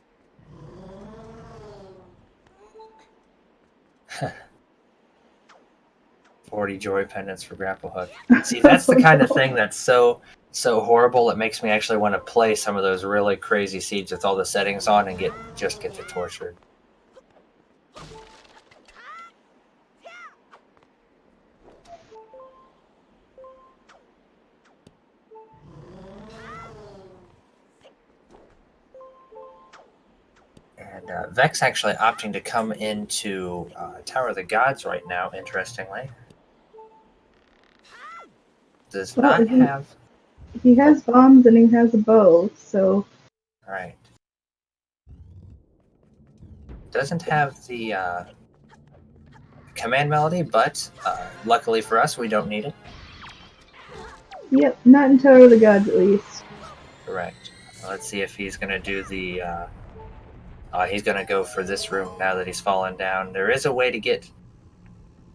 40 joy pendants for grapple hook. See, that's the kind of thing that's so horrible. It makes me actually want to play some of those really crazy seeds with all the settings on and get the tortured. And Vex actually opting to come into Tower of the Gods right now, interestingly. Does not have... He has bombs and he has a bow, so... Right. Doesn't have the command melody, but luckily for us, we don't need it. Yep, not in Tower of the Gods at least. Correct. Let's see if he's going to do the... he's going to go for this room now that he's fallen down. There is a way to get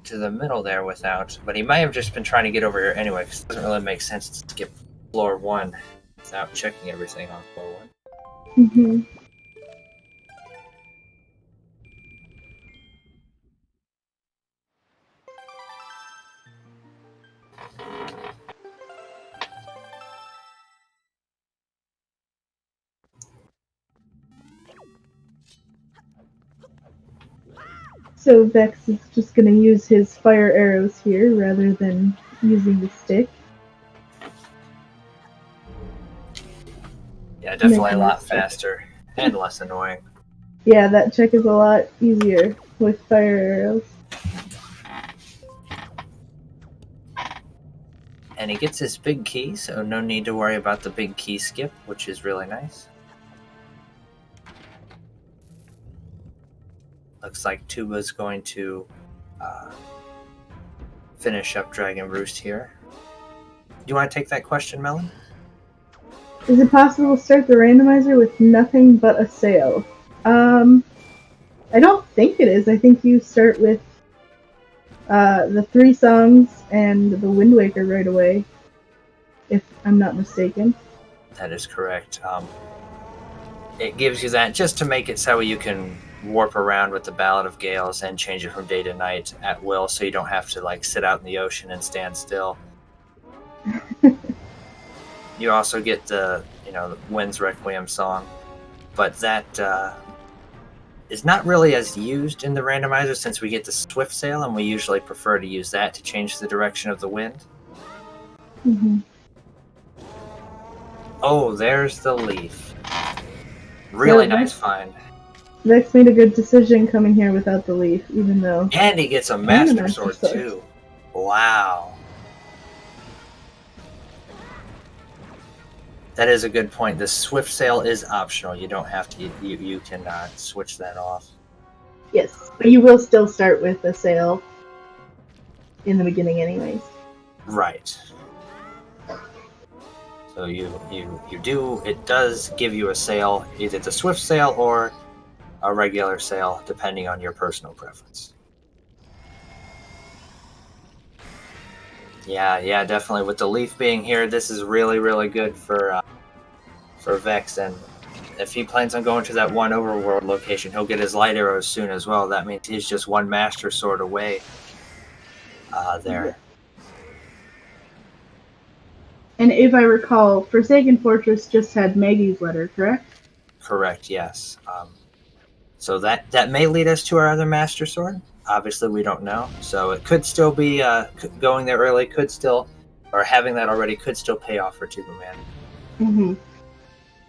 to the middle there without... But he might have just been trying to get over here anyway, because it doesn't really make sense to skip floor 1 without checking everything on floor 1. Mm-hmm. So Vex is just going to use his fire arrows here rather than using the stick. Yeah, definitely a lot faster and less annoying. Yeah, that check is a lot easier with fire arrows. And he gets his big key, so no need to worry about the big key skip, which is really nice. Looks like Tuba's going to finish up Dragon Roost here. Do you want to take that question, Melon? Is it possible to start the randomizer with nothing but a sail? I don't think it is. I think you start with the 3 songs and the Wind Waker right away, if I'm not mistaken. That is correct. It gives you that just to make it so you can warp around with the Ballad of Gales and change it from day to night at will, so you don't have to like sit out in the ocean and stand still. You also get the Wind's Requiem song, but that is not really as used in the randomizer since we get the Swift Sail, and we usually prefer to use that to change the direction of the wind. Mm-hmm. Oh, there's the leaf. Really nice find. Vex made a good decision coming here without the leaf, even though. And he gets a Master Sword too. Wow. That is a good point. The Swift Sail is optional. You don't have to. You can switch that off. Yes, but you will still start with a sail in the beginning, anyways. Right. So you do. It does give you a sail, either the Swift Sail or a regular sail, depending on your personal preference. Yeah, definitely. With the leaf being here, this is really, really good for Vex. And if he plans on going to that one overworld location, he'll get his light arrows soon as well. That means he's just one Master Sword away there. And if I recall, Forsaken Fortress just had Maggie's letter, correct? Correct, yes. So that may lead us to our other Master Sword. Obviously, we don't know. So it could still be going there early, or having that already could still pay off for Tubamann. Mm-hmm.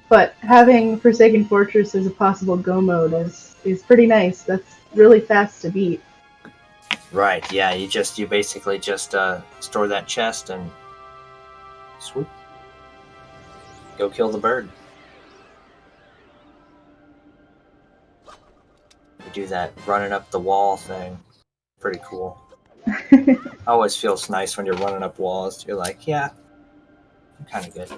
But having Forsaken Fortress as a possible go mode is pretty nice. That's really fast to beat. Right, yeah, you basically just store that chest and swoop. Go kill the bird. You do that running up the wall thing. Pretty cool. Always feels nice when you're running up walls. You're like, yeah, I'm kind of good.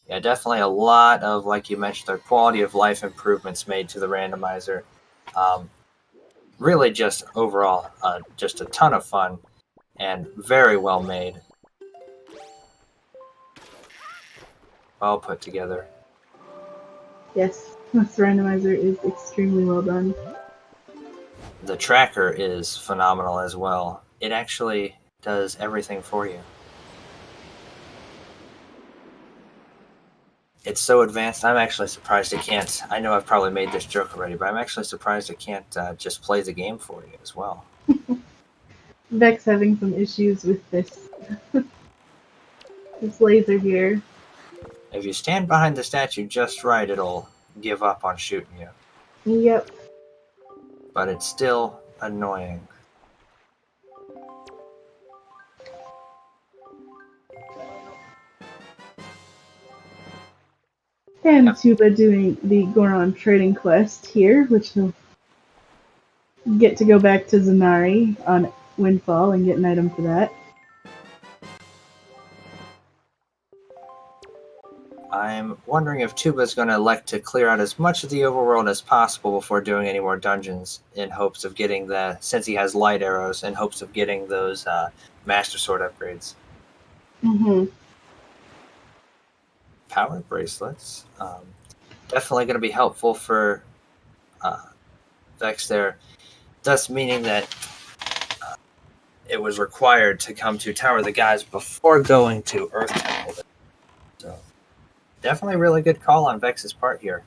Yeah, definitely a lot of, like you mentioned, the quality of life improvements made to the randomizer. Really just overall, just a ton of fun and very well made. Well put together. Yes, this randomizer is extremely well done. The tracker is phenomenal as well. It actually does everything for you. It's so advanced, I'm actually surprised it can't. I know I've probably made this joke already, but I'm actually surprised it can't just play the game for you as well. Vex having some issues with this this laser here. If you stand behind the statue just right, it'll give up on shooting you. Yep. But it's still annoying. And yep. Tuba doing the Goron trading quest here, which he'll get to go back to Zanari on Windfall and get an item for that. I'm wondering if Tuba's going to elect to clear out as much of the overworld as possible before doing any more dungeons, in hopes of getting since he has light arrows, in hopes of getting those Master Sword upgrades. Mm-hmm. Power bracelets. Definitely going to be helpful for Vex there, thus meaning that it was required to come to Tower of the Gods before going to Earth Temple. So definitely a really good call on Vex's part here.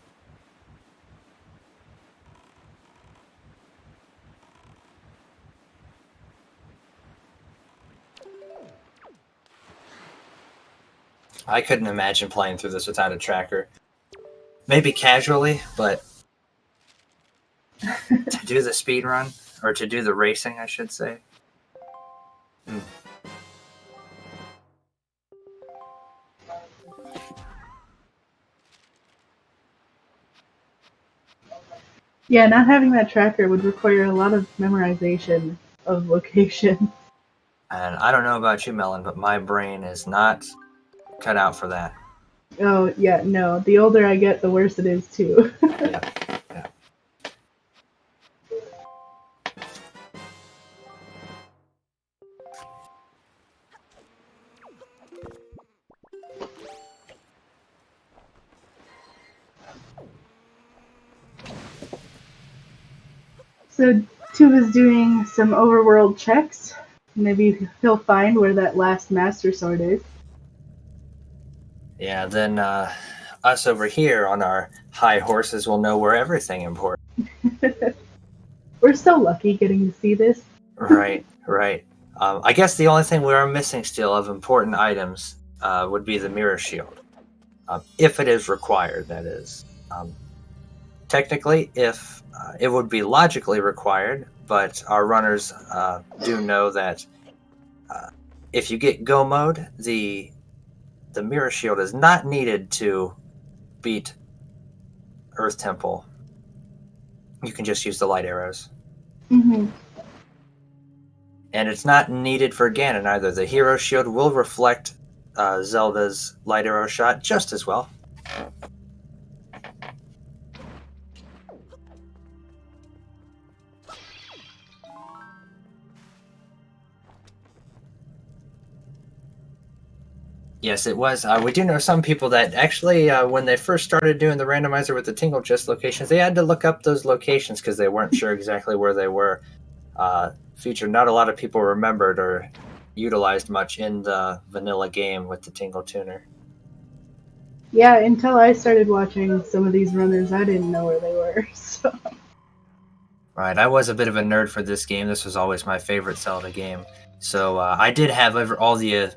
I couldn't imagine playing through this without a tracker. Maybe casually, but to do the speed run, or to do the racing, I should say. Yeah, not having that tracker would require a lot of memorization of location. And I don't know about you, Melon, but my brain is not cut out for that. Oh, yeah, no. The older I get, the worse it is, too. Yeah. So Tuba's doing some overworld checks. Maybe he'll find where that last Master Sword is. Yeah, then us over here on our high horses will know where everything important. We're so lucky getting to see this. Right, right. I guess the only thing we are missing still of important items would be the mirror shield. If it is required, that is. Technically, if it would be logically required, but our runners do know that if you get go mode, the mirror shield is not needed to beat Earth Temple. You can just use the light arrows. Mm-hmm. And it's not needed for Ganon either. The hero shield will reflect Zelda's light arrow shot just as well. Yes, it was. We do know some people that actually, when they first started doing the randomizer with the Tingle Chest locations, they had to look up those locations because they weren't sure exactly where they were. Feature not a lot of people remembered or utilized much in the vanilla game with the Tingle Tuner. Yeah, until I started watching some of these runners, I didn't know where they were. So. Right, I was a bit of a nerd for this game. This was always my favorite Zelda game. So I did have all the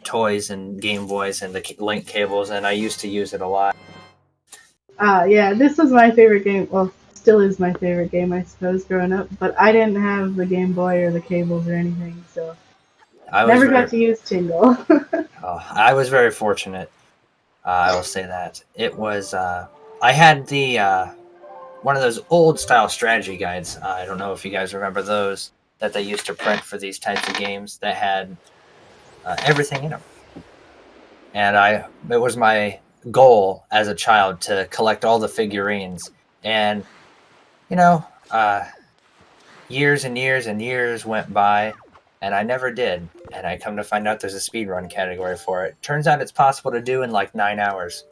toys and Game Boys and the link cables, and I used to use it a lot. Yeah, this was my favorite game. Well, still is my favorite game, I suppose, growing up. But I didn't have the Game Boy or the cables or anything, so I never got to use Tingle. I was very fortunate. I will say that. It was, I had the, one of those old style strategy guides. I don't know if you guys remember those that they used to print for these types of games that had everything in them. And it was my goal as a child to collect all the figurines. And, you know, years and years and years went by, and I never did. And I come to find out there's a speedrun category for it. Turns out it's possible to do in like 9 hours.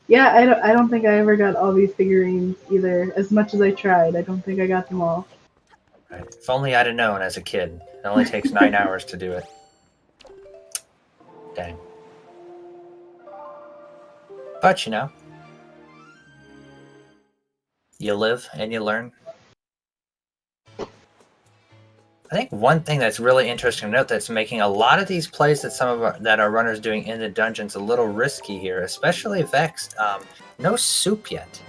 Yeah, I don't think I ever got all these figurines either. As much as I tried, I don't think I got them all. Right. If only I'd have known as a kid. It only takes 9 hours to do it. Dang. But, you know, you live and you learn. I think one thing that's really interesting to note that's making a lot of these plays that that our runners doing in the dungeons a little risky here, especially Vex. No soup yet.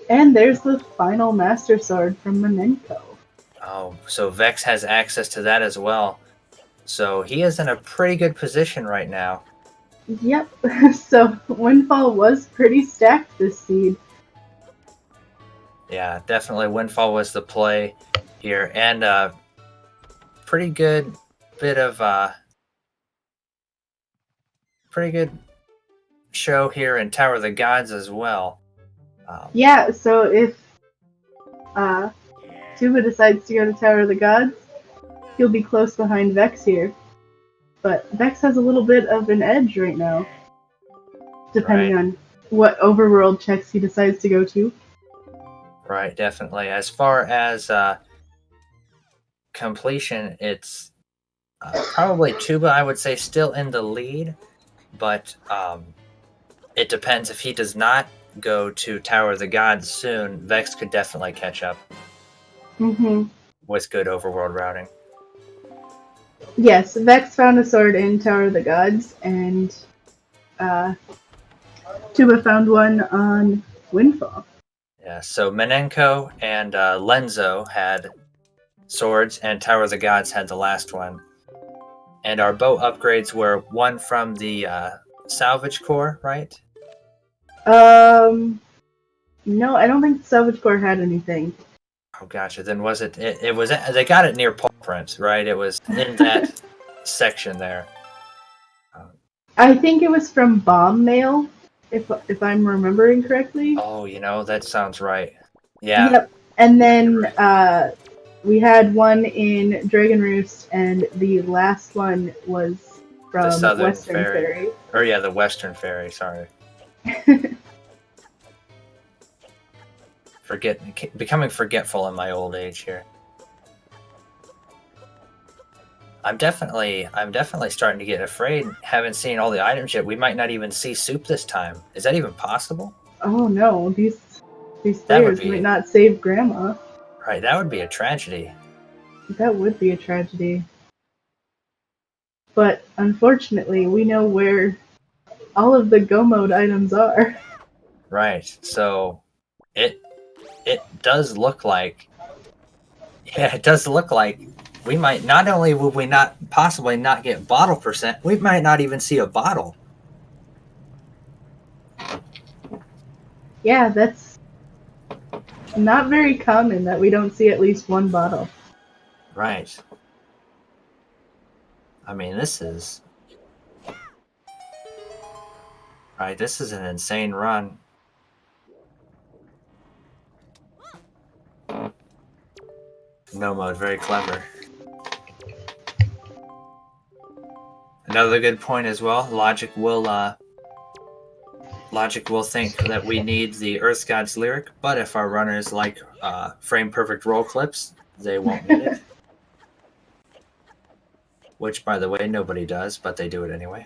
And there's the final Master Sword from Menenko. Oh, so Vex has access to that as well. So he is in a pretty good position right now. Yep. So Windfall was pretty stacked this seed. Yeah, definitely Windfall was the play here. And pretty good bit of pretty good show here in Tower of the Gods as well. Yeah, so if Tuba decides to go to Tower of the Gods, he'll be close behind Vex here. But Vex has a little bit of an edge right now, depending on what overworld checks he decides to go to. Right, definitely. As far as completion, it's probably Tuba, I would say, still in the lead, but it depends. If he does not go to Tower of the Gods soon, Vex could definitely catch up with good overworld routing. Yes, Vex found a sword in Tower of the Gods, and Tuba found one on Windfall. Yeah, so Menenko and Lenzo had swords, and Tower of the Gods had the last one. And our bow upgrades were one from the Salvage Corps, right? No, I don't think the Salvage Corps had anything. Oh, gotcha. Then was it? It was. They got it near Paw Print, right? It was in that section there. I think it was from Bomb Mail, if I'm remembering correctly. Oh, you know, that sounds right. Yeah. Yep. And then we had one in Dragon Roost, and the last one was from the Southern Western Ferry. Or yeah, the Western Ferry. Sorry. becoming forgetful in my old age here. I'm definitely starting to get afraid. Haven't seen all the items yet. We might not even see soup this time. Is that even possible? Oh no, these That would stairs be might not save Grandma. right. That would be a tragedy. That would be a tragedy. But unfortunately, we know where all of the Go Mode items are. Right. So it does look like it does look like we might not only would we not possibly not get bottle percent, we might not even see a bottle. Yeah, that's not very common that we don't see at least one bottle. Right. I mean, this is right. This is an insane run. No mode, very clever. Another good point as well. Logic will think that we need the Earth God's lyric, but if our runners like frame perfect roll clips, they won't need it. Which, by the way, nobody does, but they do it anyway.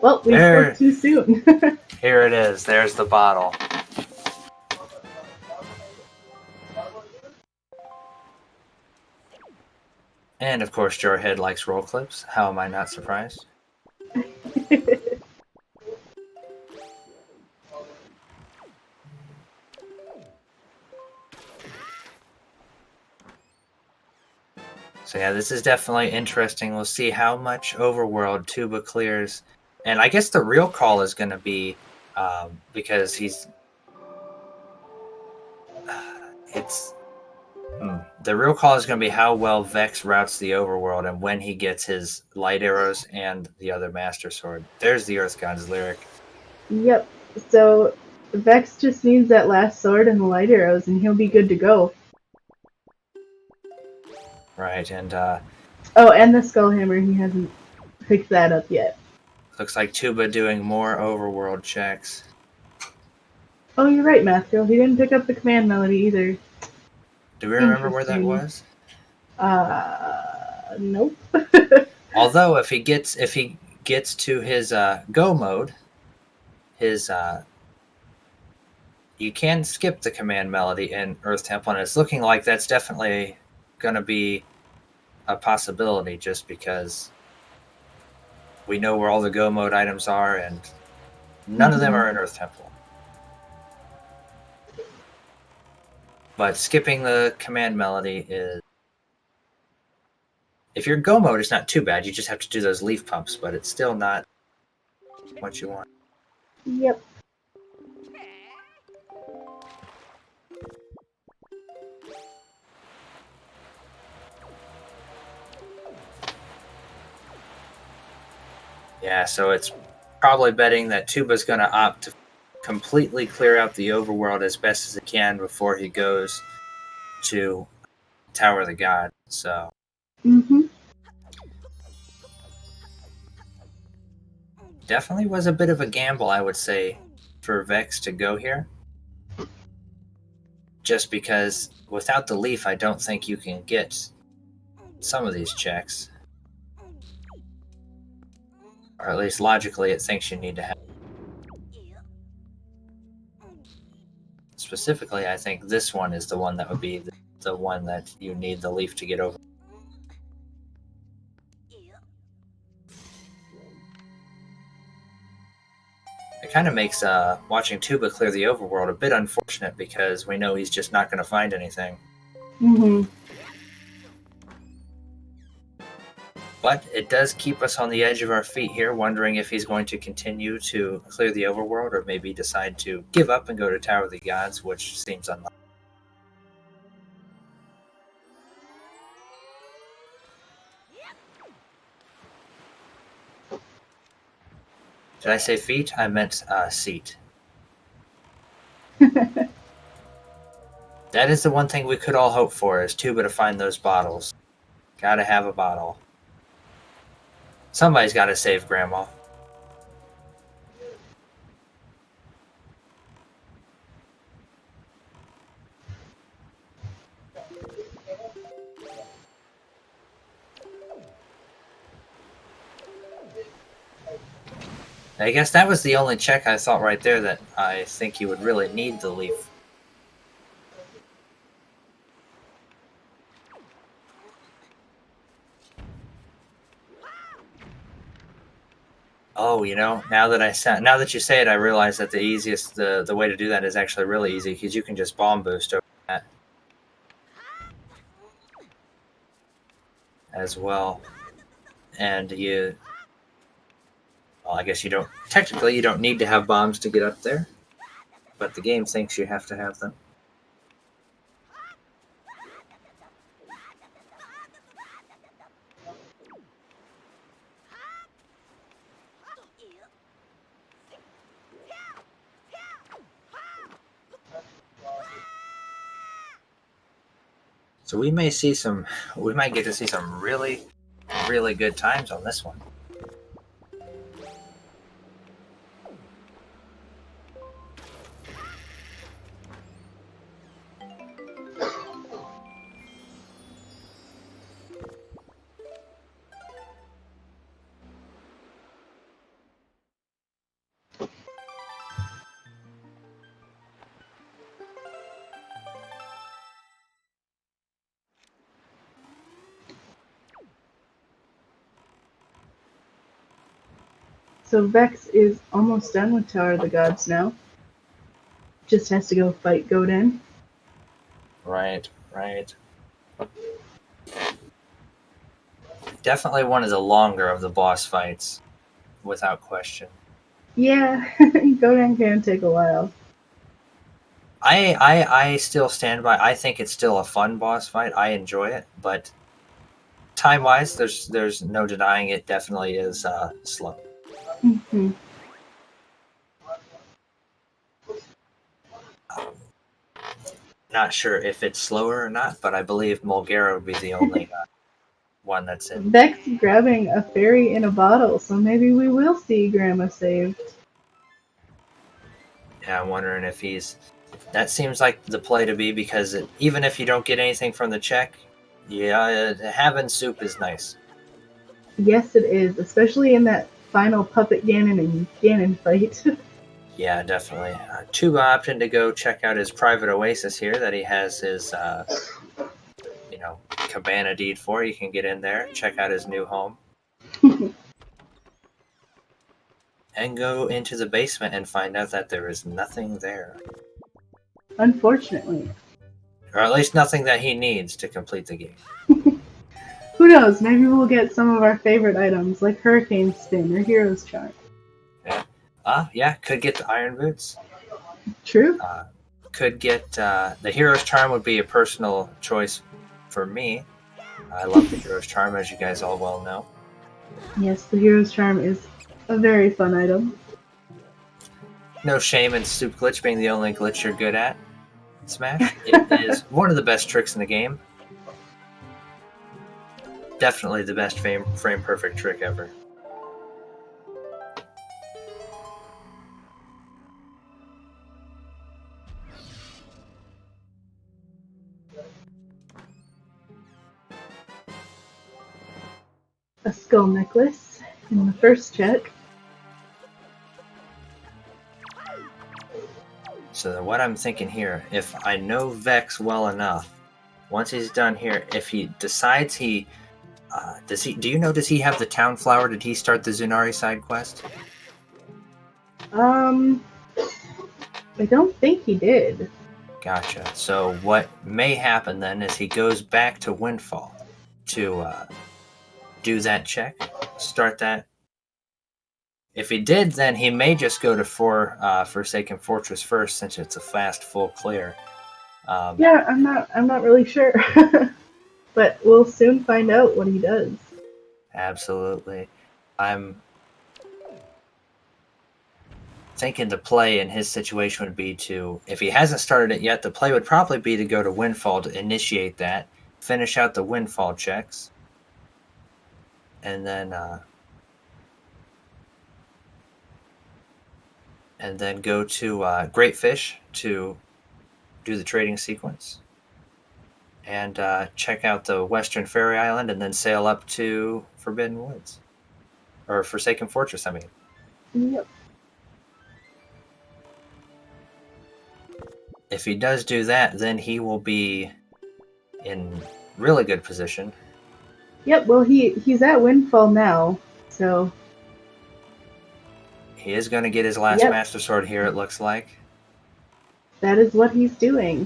Well, we spoke too soon. Here it is. There's the bottle. And of course, Jarhead likes roll clips. How am I not surprised? So yeah, this is definitely interesting. We'll see how much overworld Tuba clears. And I guess the real call is going to be because he's... The real call is going to be how well Vex routes the overworld and when he gets his light arrows and the other Master Sword. There's the Earth God's lyric. Yep, so Vex just needs that last sword and the light arrows and he'll be good to go. Right, and oh, and the skull hammer, he hasn't picked that up yet. Looks like Tuba doing more overworld checks. Oh, you're right, Math Girl. He didn't pick up the command melody either. Do we remember where that was? Nope. Although if he gets to his go mode, his you can skip the command melody in Earth Temple, and it's looking like that's definitely going to be a possibility, just because we know where all the go mode items are, and none of them are in Earth Temple. But skipping the command melody is... If you're go mode, it's not too bad. You just have to do those leaf pumps, but it's still not what you want. Yep. Yeah, so it's probably betting that Tuba's going to opt to completely clear out the overworld as best as he can before he goes to Tower of the God. So definitely was a bit of a gamble, I would say, for Vex to go here. Just because without the leaf, I don't think you can get some of these checks. Or at least logically, it thinks you need to have. Specifically, I think this one is the one that would be the one that you need the leaf to get over. It kind of makes watching Tuba clear the overworld a bit unfortunate, because we know he's just not going to find anything. But it does keep us on the edge of our feet here, wondering if he's going to continue to clear the overworld, or maybe decide to give up and go to Tower of the Gods, which seems unlikely. Did I say feet? I meant seat. That is the one thing we could all hope for, is Tuba to find those bottles. Gotta have a bottle. Somebody's gotta save Grandma. I guess that was the only check I thought right there that I think you would really need the leaf. Oh, now that you say it, I realize that the way to do that is actually really easy because you can just bomb boost over that as well, and well, I guess you don't need to have bombs to get up there, but the game thinks you have to have them. So we might get to see some really, really good times on this one. So Vex is almost done with Tower of the Gods now. Just has to go fight Godin. Right. Definitely one of the longer of the boss fights, without question. Yeah, Godin can take a while. I still stand by. I think it's still a fun boss fight. I enjoy it, but time-wise, there's no denying it. Definitely is slow. Mm-hmm. Not sure if it's slower or not, but I believe Mulgara would be the only one that's in. Vex grabbing a fairy in a bottle, so maybe we will see Grandma saved. Yeah, I'm wondering if that seems like the play to be, because even if you don't get anything from the check, having soup is nice. Yes, it is, especially in that final Puppet Ganon and Ganon fight. Yeah, definitely. Tuba opted to go check out his private oasis here that he has his, cabana deed for. You can get in there, check out his new home, and go into the basement and find out that there is nothing there. Unfortunately. Or at least nothing that he needs to complete the game. Who knows, maybe we'll get some of our favorite items, like Hurricane Spin or Hero's Charm. Yeah, could get the Iron Boots. True. Could get the Hero's Charm would be a personal choice for me. I love the Hero's Charm, as you guys all well know. Yes, the Hero's Charm is a very fun item. No shame in Soup Glitch being the only glitch you're good at, Smash. It is one of the best tricks in the game. Definitely the best frame perfect trick ever. A skull necklace in the first check. So what I'm thinking here, if I know Vex well enough, once he's done here, if he decides do you have the town flower? Did he start the Zunari side quest? I don't think he did. Gotcha. So what may happen then is he goes back to Windfall to do that check, start that. If he did, then he may just go to Forsaken Fortress first, since it's a fast full clear. Yeah, I'm not really sure. But we'll soon find out what he does. Absolutely. I'm thinking the play in his situation would be to, if he hasn't started it yet, the play would probably be to go to Windfall to initiate that, finish out the Windfall checks, and then go to Great Fish to do the trading sequence, and check out the Western Fairy Island, and then sail up to Forbidden Woods. Or Forsaken Fortress, I mean. Yep. If he does do that, then he will be in really good position. Yep, well he's at Windfall now, so He is going to get his last Yep. Master Sword here, it looks like. that is what he's doing.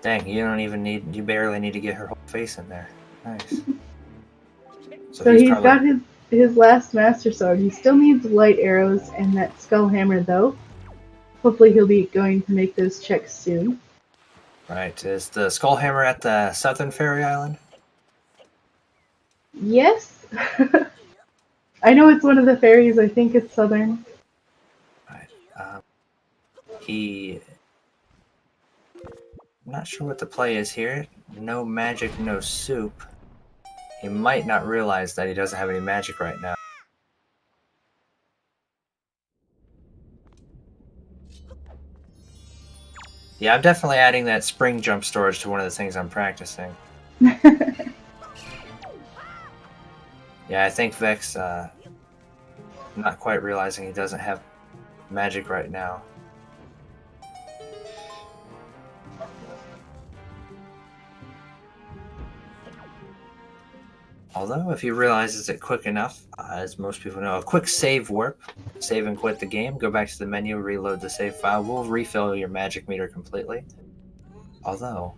Dang, you barely need to get her whole face in there. Nice. So he's probably, got his last Master Sword. He still needs light arrows and that skull hammer though. Hopefully he'll be going to make those checks soon. right. Is the Skull Hammer at the Southern Fairy Island? Yes. I know it's one of the fairies. I think it's Southern. Right. I'm not sure what the play is here. No magic, no soup. He might not realize that he doesn't have any magic right now. Yeah, I'm definitely adding that spring jump storage to one of the things I'm practicing. Yeah, I think Vex, not quite realizing he doesn't have magic right now. Although, if he realizes it quick enough, as most people know, a quick save warp, save and quit the game, go back to the menu, reload the save file, will refill your magic meter completely. Although,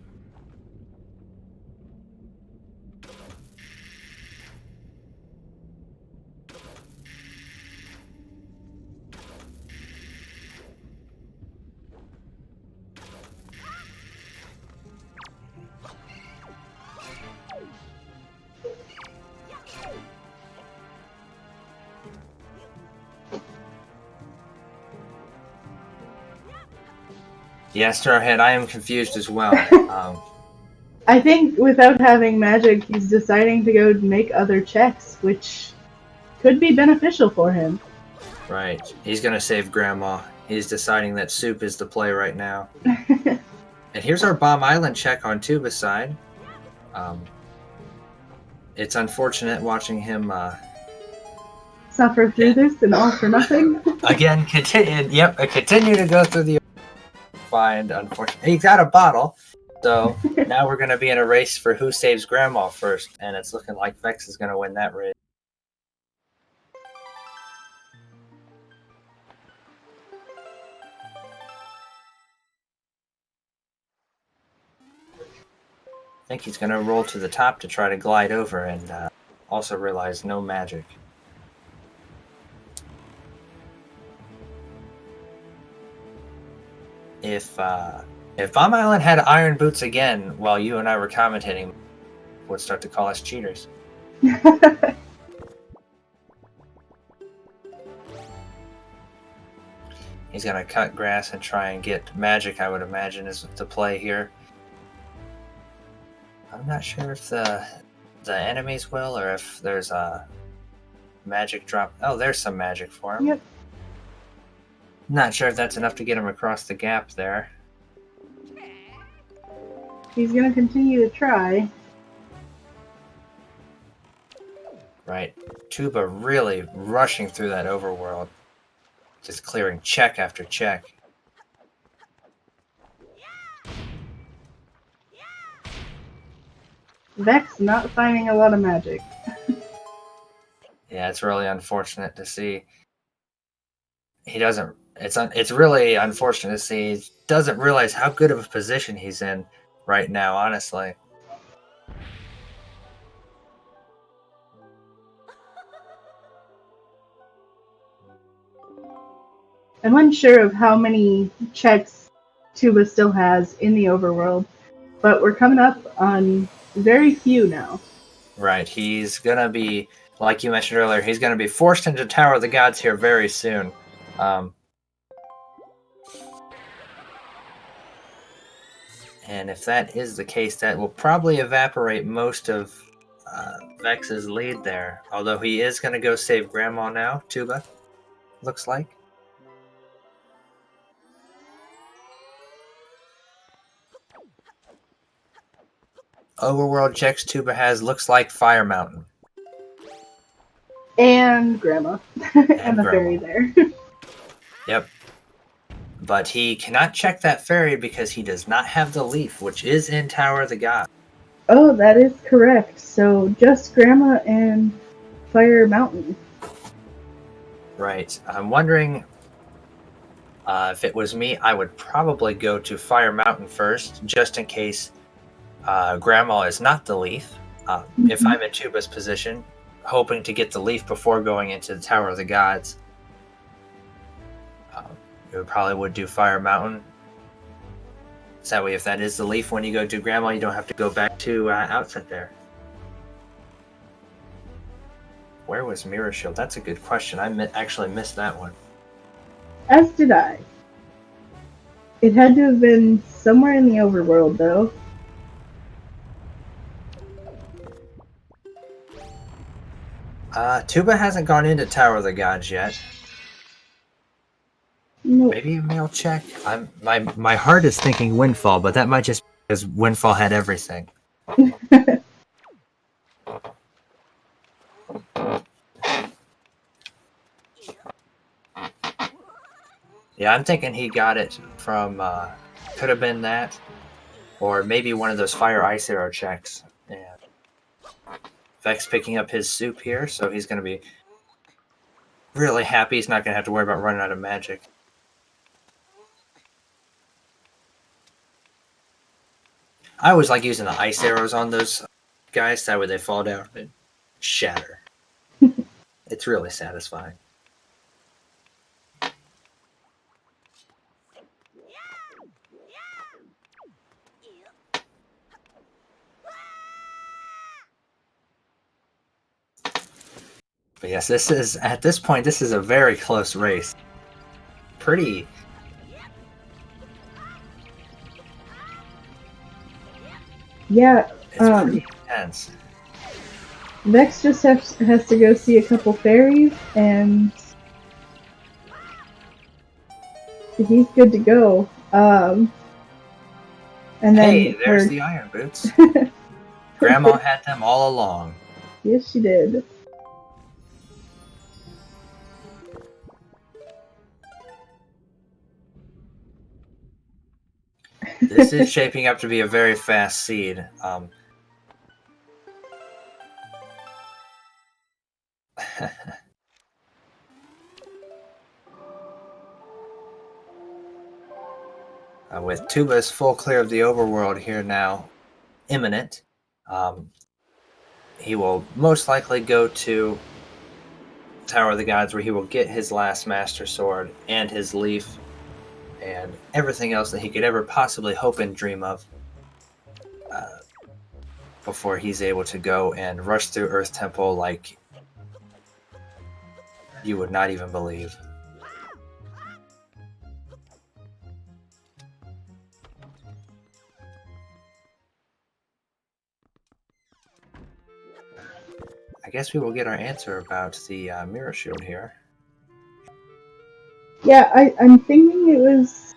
yeah, Starhead, I am confused as well. I think without having magic, he's deciding to go make other checks, which could be beneficial for him. Right. He's gonna save Grandma. He's deciding that soup is the play right now. And here's our Bomb Island check on Tuba's side. It's unfortunate watching him Suffer through this and all for nothing. again continue to go through the find. Unfortunately, he got a bottle. So now we're gonna be in a race for who saves Grandma first, and it's looking like Vex is gonna win that race. I think he's gonna roll to the top to try to glide over and also realize no magic. If Bomb Island had iron boots again while you and I were commentating, would start to call us cheaters. He's gonna cut grass and try and get magic, I would imagine, is the play here. I'm not sure if the enemies will, or if there's a magic drop. Oh, there's some magic for him. Yep. Not sure if that's enough to get him across the gap there. He's gonna continue to try. Right. Tuba really rushing through that overworld. Just clearing check after check. Vex not finding a lot of magic. Yeah, it's really unfortunate to see. He doesn't. It's really unfortunate to see. He doesn't realize how good of a position he's in right now. Honestly. I'm unsure of how many checks Tuba still has in the overworld, but we're coming up on very few now. Right. He's gonna be, like you mentioned earlier, he's gonna be forced into Tower of the Gods here very soon. And if that is the case, that will probably evaporate most of Vex's lead there. Although he is going to go save Grandma now, Tuba, looks like. overworld checks Tuba has looks like Fire Mountain. And Grandma. And the Grandma. fairy there. Yep. But he cannot check that fairy because he does not have the leaf, which is in Tower of the Gods. Oh, that is correct. So just Grandma and Fire Mountain. Right. I'm wondering if it was me, I would probably go to Fire Mountain first, just in case Grandma is not the leaf. If I'm in Tuba's position, hoping to get the leaf before going into the Tower of the Gods, you probably would do Fire Mountain. So that way, if that is the leaf when you go to Grandma, you don't have to go back to Outset there. Where was Mirror Shield? That's a good question. I actually missed that one. As did I. It had to have been somewhere in the overworld, though. Tuba hasn't gone into Tower of the Gods yet. Nope. Maybe I'll check. My heart is thinking Windfall, but that might just be because Windfall had everything. Yeah, I'm thinking he got it from, could have been that, or maybe one of those Fire Ice Arrow checks. And Vex picking up his soup here, so he's going to be really happy. He's not going to have to worry about running out of magic. I always like using the ice arrows on those guys, that way they fall down and shatter. It's really satisfying. But yes, at this point, this is a very close race. Pretty. Yeah, It's pretty intense. Vex just has to go see a couple fairies, and he's good to go. And then hey, there's the Iron Boots. Grandma had them all along. Yes, she did. This is shaping up to be a very fast seed. With Tuba's full clear of the overworld here now, imminent, he will most likely go to Tower of the Gods, where he will get his last Master Sword and his leaf and everything else that he could ever possibly hope and dream of before he's able to go and rush through Earth Temple like you would not even believe. I guess we will get our answer about the Mirror Shield here. Yeah, I'm thinking it was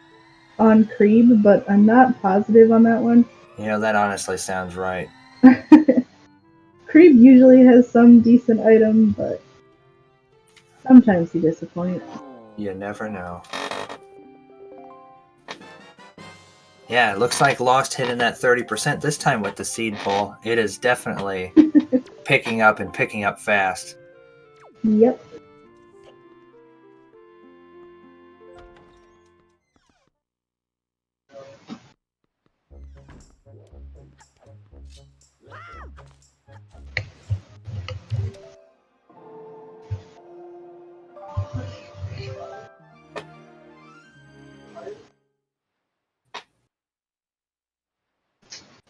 on Creeb, but I'm not positive on that one. You know, that honestly sounds right. Creeb usually has some decent item, but sometimes he disappoints. You never know. Yeah, it looks like Lost hitting that 30% this time with the seed pull. It is definitely picking up and picking up fast. Yep.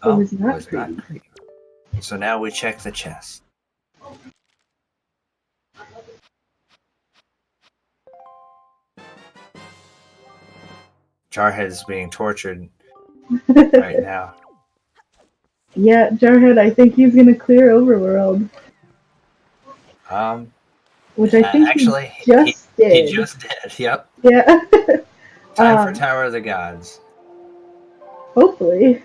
Oh, was not it was not Creep. So now we check the chest. Jarhead is being tortured right now. Yeah, Jarhead, I think he's gonna clear Overworld. Which I think actually, he just did. He just did, yep. Yeah. Time for Tower of the Gods. Hopefully.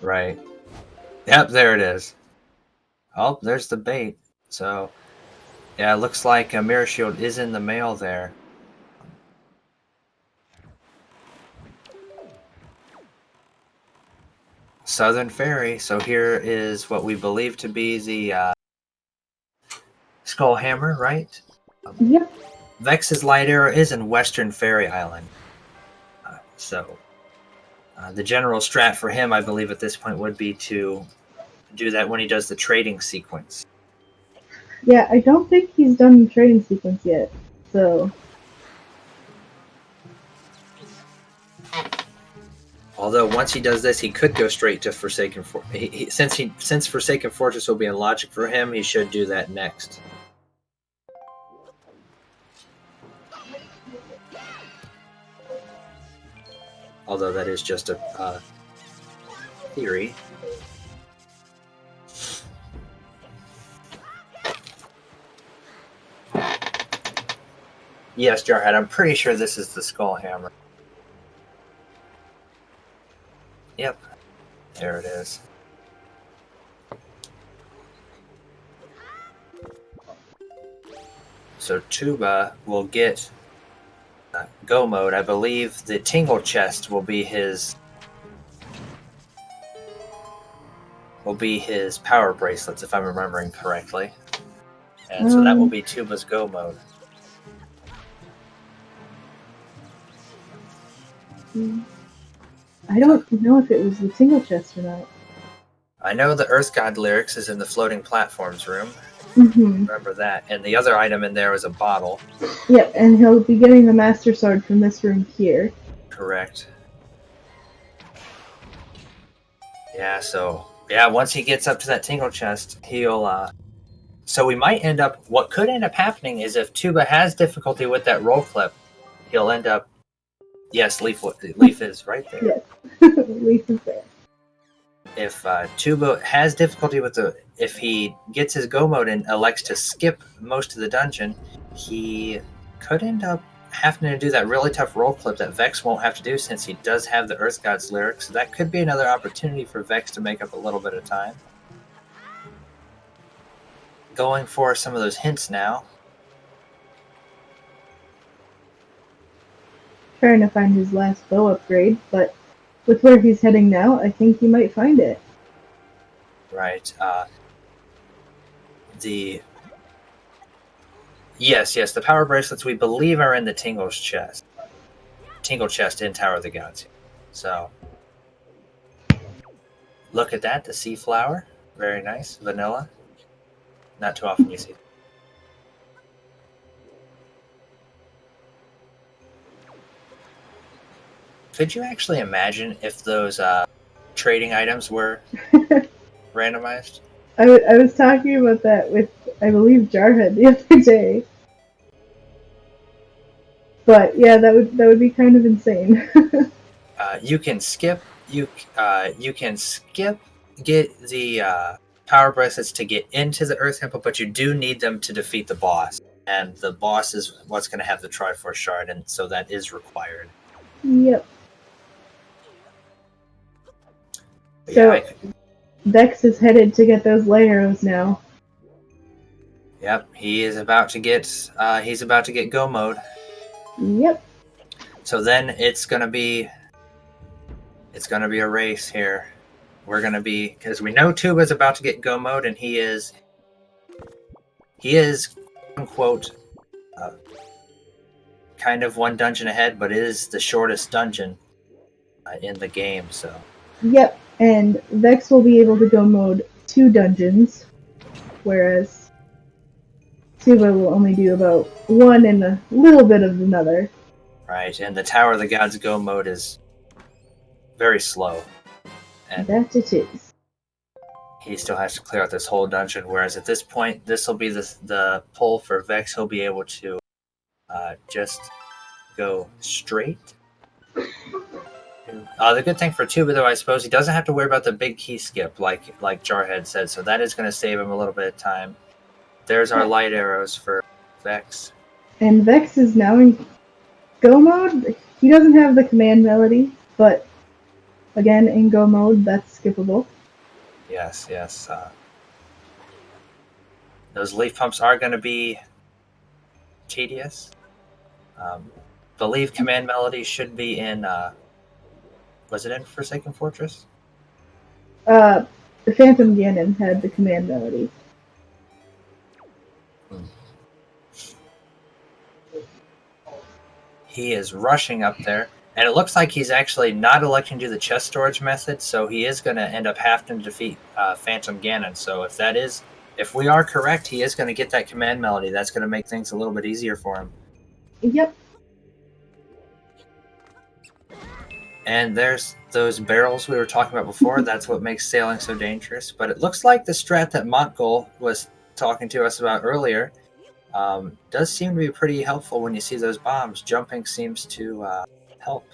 Right. Yep, there it is. Oh, there's the bait. So, yeah, it looks like a Mirror Shield is in the mail there. Southern Ferry. So here is what we believe to be the Skull Hammer, right? Yep. Vex's Light Arrow is in Western Fairy Island. The general strat for him, I believe, at this point would be to do that when he does the trading sequence. Yeah, I don't think he's done the trading sequence yet, so... Although once he does this, he could go straight to Forsaken Fortress. Since Forsaken Fortress will be in logic for him, he should do that next. Although that is just a theory. Yes, Jarhead, I'm pretty sure this is the Skull Hammer. Yep, there it is. So Tuba will get go mode. I believe the Tingle Chest will be his power bracelets, if I'm remembering correctly. And so that will be Tuba's go mode. I don't know if it was the Tingle Chest or not. I know the Earth God lyrics is in the floating platforms room. Mm-hmm. Remember that. And the other item in there is a bottle. Yep, and he'll be getting the Master Sword from this room here. Correct. Yeah, so... Yeah, once he gets up to that Tingle Chest, he'll... So we might end up... What could end up happening is if Tuba has difficulty with that roll clip, he'll end up... Yes, Leaf is right there. Yes, Leaf is there. If Tuba has difficulty with if he gets his go mode and elects to skip most of the dungeon, he could end up having to do that really tough roll clip that Vex won't have to do since he does have the Earth God's lyrics. So that could be another opportunity for Vex to make up a little bit of time. Going for some of those hints now. Trying to find his last bow upgrade, but with where he's heading now, I think he might find it. Right. Yes, the power bracelets we believe are in the Tingle chest in Tower of the Gods. So, look at that, the sea flower. Very nice. Vanilla. Not too often you see. Could you actually imagine if those trading items were randomized? I was talking about that with, I believe, Jarhead the other day. But yeah, that would be kind of insane. You can skip. You can skip. Get the power bracelets to get into the Earth Temple, but you do need them to defeat the boss, and the boss is what's going to have the Triforce Shard, and so that is required. Yep. But So yeah, Vex is headed to get those light arrows now. Yep, he is about to get. He's about to get go mode. Yep. So then it's gonna be a race here. We're gonna be, because we know Tuba's about to get go mode, and he is quote unquote kind of one dungeon ahead, but it is the shortest dungeon in the game. So. Yep, and Vex will be able to go mode 2 dungeons, whereas Tuba will only do about 1 and a little bit of another. Right, and the Tower of the Gods go mode is very slow. And that it is. he still has to clear out this whole dungeon, whereas at this point, this will be the pull for Vex. He'll be able to just go straight. The good thing for Tuba, though, I suppose, he doesn't have to worry about the big key skip, like Jarhead said, so that is going to save him a little bit of time. There's our light arrows for Vex. And Vex is now in go mode. He doesn't have the command melody, but again, in go mode, that's skippable. Yes. Those leaf pumps are going to be tedious. Believe command melody should be in. Was it in Forsaken Fortress? The Phantom Ganon had the command melody. He is rushing up there, and it looks like he's actually not electing to do the chest storage method, so he is going to end up having to defeat Phantom Ganon. So if we are correct, he is going to get that command melody. That's going to make things a little bit easier for him. Yep. And there's those barrels we were talking about before. That's what makes sailing so dangerous. But it looks like the strat that Montgol was talking to us about earlier does seem to be pretty helpful when you see those bombs. Jumping seems to help.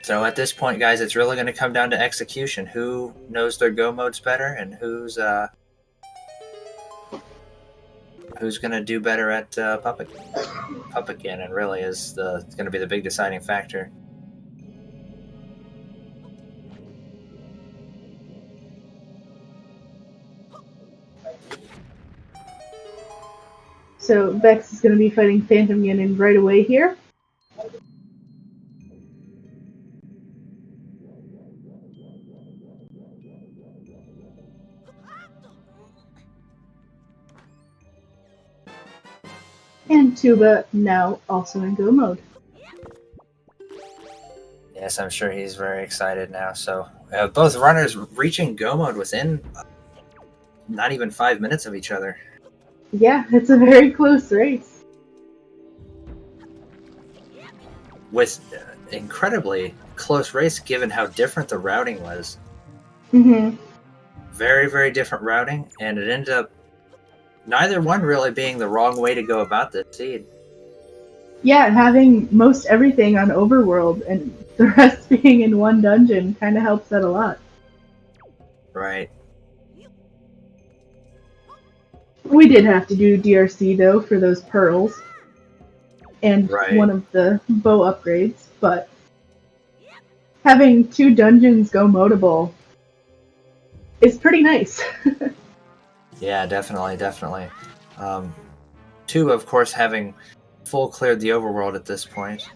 So at this point, guys, it's really going to come down to execution. Who knows their go modes better, and who's going to do better at Puppet Ganon really is going to be the big deciding factor. So Vex is going to be fighting Phantom Ganon right away here. And Tuba now also in go mode. Yes, I'm sure he's very excited now. So both runners reaching go mode within not even 5 minutes of each other. Yeah, it's a very close race. With incredibly close race given how different the routing was. Mm-hmm. Very, very different routing, and it ended up neither one really being the wrong way to go about this seed. Yeah, having most everything on Overworld and the rest being in one dungeon kind of helps that a lot. Right. We did have to do DRC though for those pearls and one of the bow upgrades, but having 2 dungeons go modable is pretty nice. Yeah, definitely. Tuba, of course, having full cleared the overworld at this point.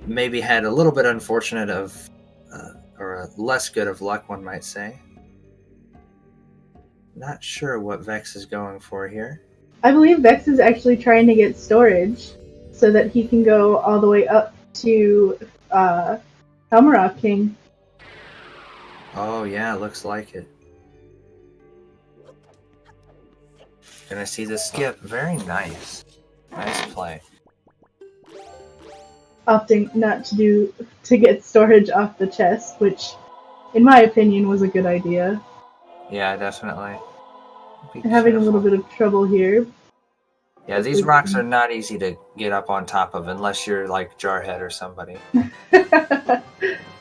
Maybe had a little bit unfortunate or less good of luck, one might say. Not sure what Vex is going for here. I believe Vex is actually trying to get storage so that he can go all the way up to Helmarock King. Oh yeah, looks like it. Gonna see the skip. Very nice. Nice play. Opting not to get storage off the chest, which in my opinion was a good idea. Yeah, definitely. Having a little bit of trouble here. Yeah, these rocks are not easy to get up on top of unless you're like Jarhead or somebody.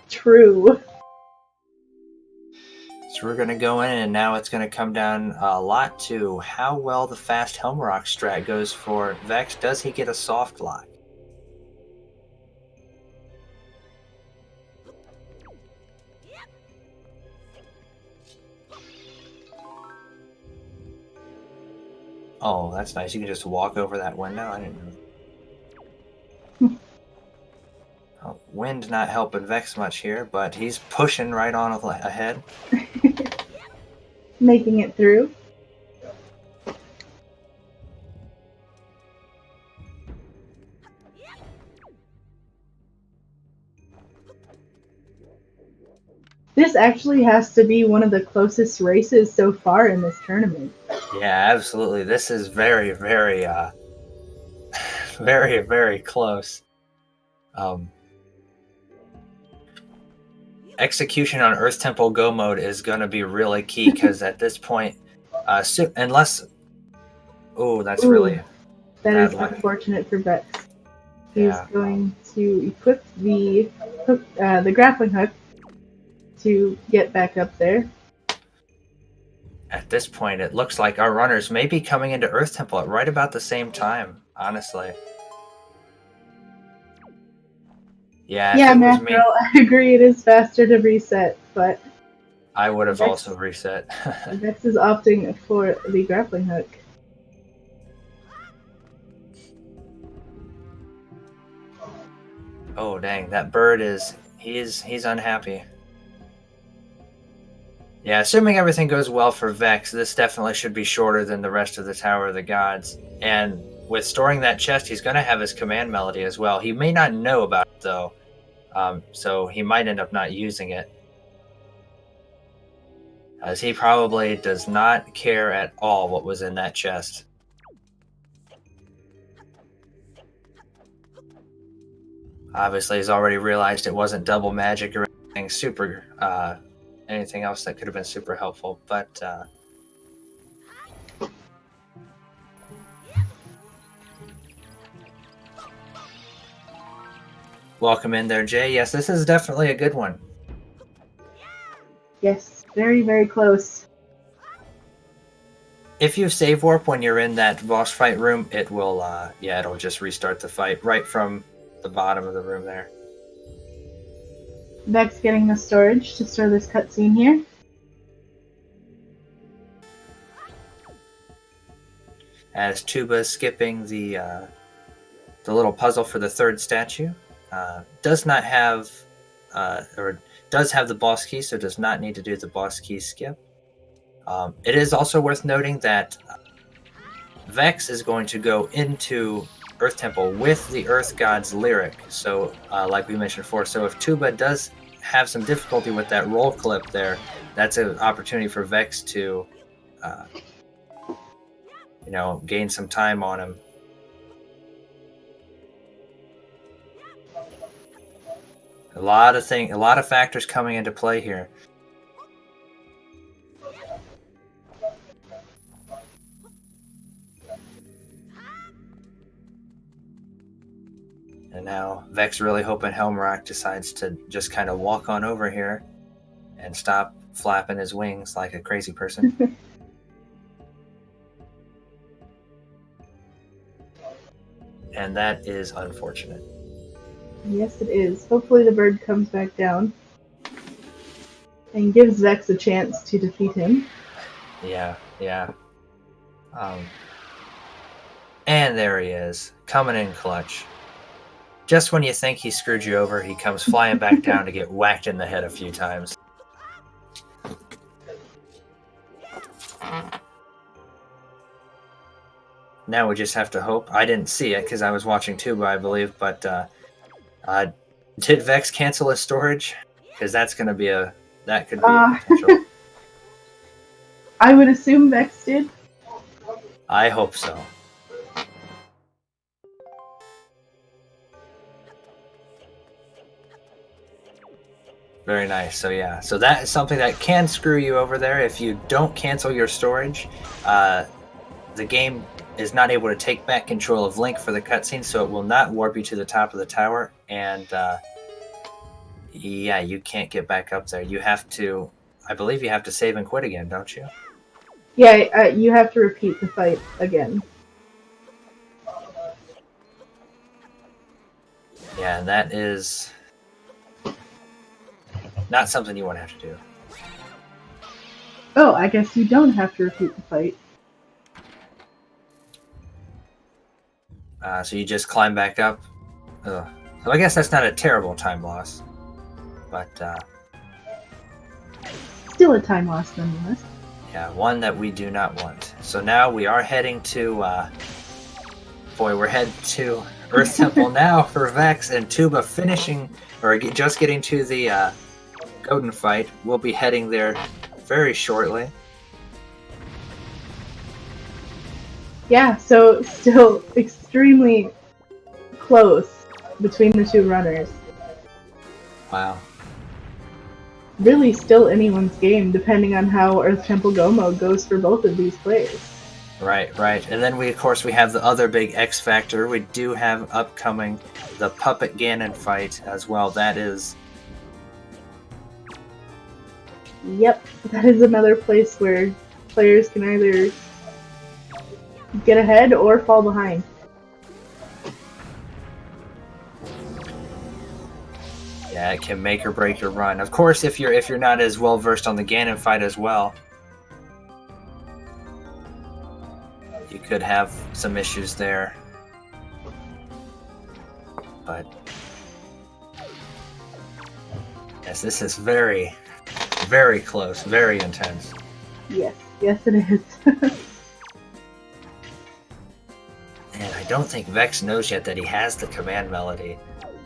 True. So we're going to go in, and now it's going to come down a lot to how well the fast Helmrock strat goes for Vex. Does he get a soft lock? Oh, that's nice. You can just walk over that window. I didn't know. Oh, wind not helping Vex much here, but he's pushing right on ahead. Making it through. This actually has to be one of the closest races so far in this tournament. Yeah, absolutely. This is very, very, very, very close. Execution on Earth Temple Go mode is going to be really key because at this point, unless... Oh, that's really... That is unfortunate for Vex. He's going to equip the grappling hook to get back up there. At this point, it looks like our runners may be coming into Earth Temple at right about the same time, honestly. Yeah, if Yeah, it was me, Mackerel, I agree it is faster to reset, but I would have Vex, also reset. Vex is opting for the grappling hook. Oh, dang, that bird he's unhappy. Yeah, assuming everything goes well for Vex, this definitely should be shorter than the rest of the Tower of the Gods. And with storing that chest, he's going to have his command melody as well. He may not know about it, though, so he might end up not using it. As he probably does not care at all what was in that chest. Obviously, he's already realized it wasn't double magic or anything else that could have been super helpful, but welcome in there, Jay. Yes, this is definitely a good one. Yes, very, very close. If you save warp when you're in that boss fight room, it will, it'll just restart the fight right from the bottom of the room there. Vex getting the storage to store this cutscene here. As Tuba skipping the little puzzle for the third statue, does not have, or does have the boss key, so does not need to do the boss key skip. It is also worth noting that Vex is going to go into Earth Temple with the Earth God's lyric. So, like we mentioned before, so if Tuba does have some difficulty with that roll clip there, that's an opportunity for Vex to, gain some time on him. A lot of factors coming into play here. And now Vex really hoping Helmrock decides to just kind of walk on over here and stop flapping his wings like a crazy person. And that is unfortunate. Yes, it is. Hopefully the bird comes back down and gives Vex a chance to defeat him. Yeah. And there he is, coming in clutch. Just when you think he screwed you over, he comes flying back down to get whacked in the head a few times. Now we just have to hope. I didn't see it because I was watching Tuba, I believe, but did Vex cancel his storage? Because that could be a potential. I would assume Vex did. I hope so. Very nice. So yeah, so that is something that can screw you over there if you don't cancel your storage. The game is not able to take back control of Link for the cutscene, so it will not warp you to the top of the tower, and you can't get back up there. You have to, I believe you have to save and quit again, don't you? Yeah, you have to repeat the fight again. Yeah, and that is not something you want to have to do. Oh, I guess you don't have to repeat the fight. So you just climb back up. Ugh. So I guess that's not a terrible time loss. But, Still a time loss, nonetheless. yeah, one that we do not want. So now we are heading to, we're heading to Earth Temple now for Vex, and Tuba just getting to the, Godin fight. We'll be heading there very shortly. Yeah, so still extremely close between the two runners. Wow. Really still anyone's game, depending on how Earth Temple Go mode goes for both of these players. Right. And then we have the other big X factor. We do have upcoming the Puppet Ganon fight as well. That is... Yep, that is another place where players can either get ahead or fall behind. Yeah, it can make or break your run. Of course, if you're not as well versed on the Ganon fight as well, you could have some issues there. But yes, this is very, very close, very intense. Yes, yes it is. And I don't think Vex knows yet that he has the command melody.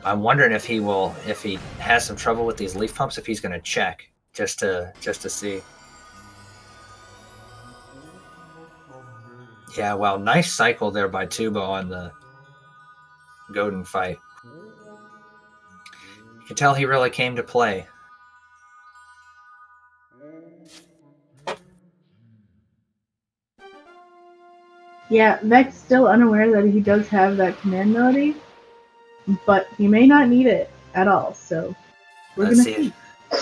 I'm wondering if he has some trouble with these leaf pumps, if he's going to check just to see. Yeah, well, nice cycle there by Tuba on the Godin fight. You can tell he really came to play. Yeah, Vex still unaware that he does have that command melody, but he may not need it at all, so we're Let's gonna see.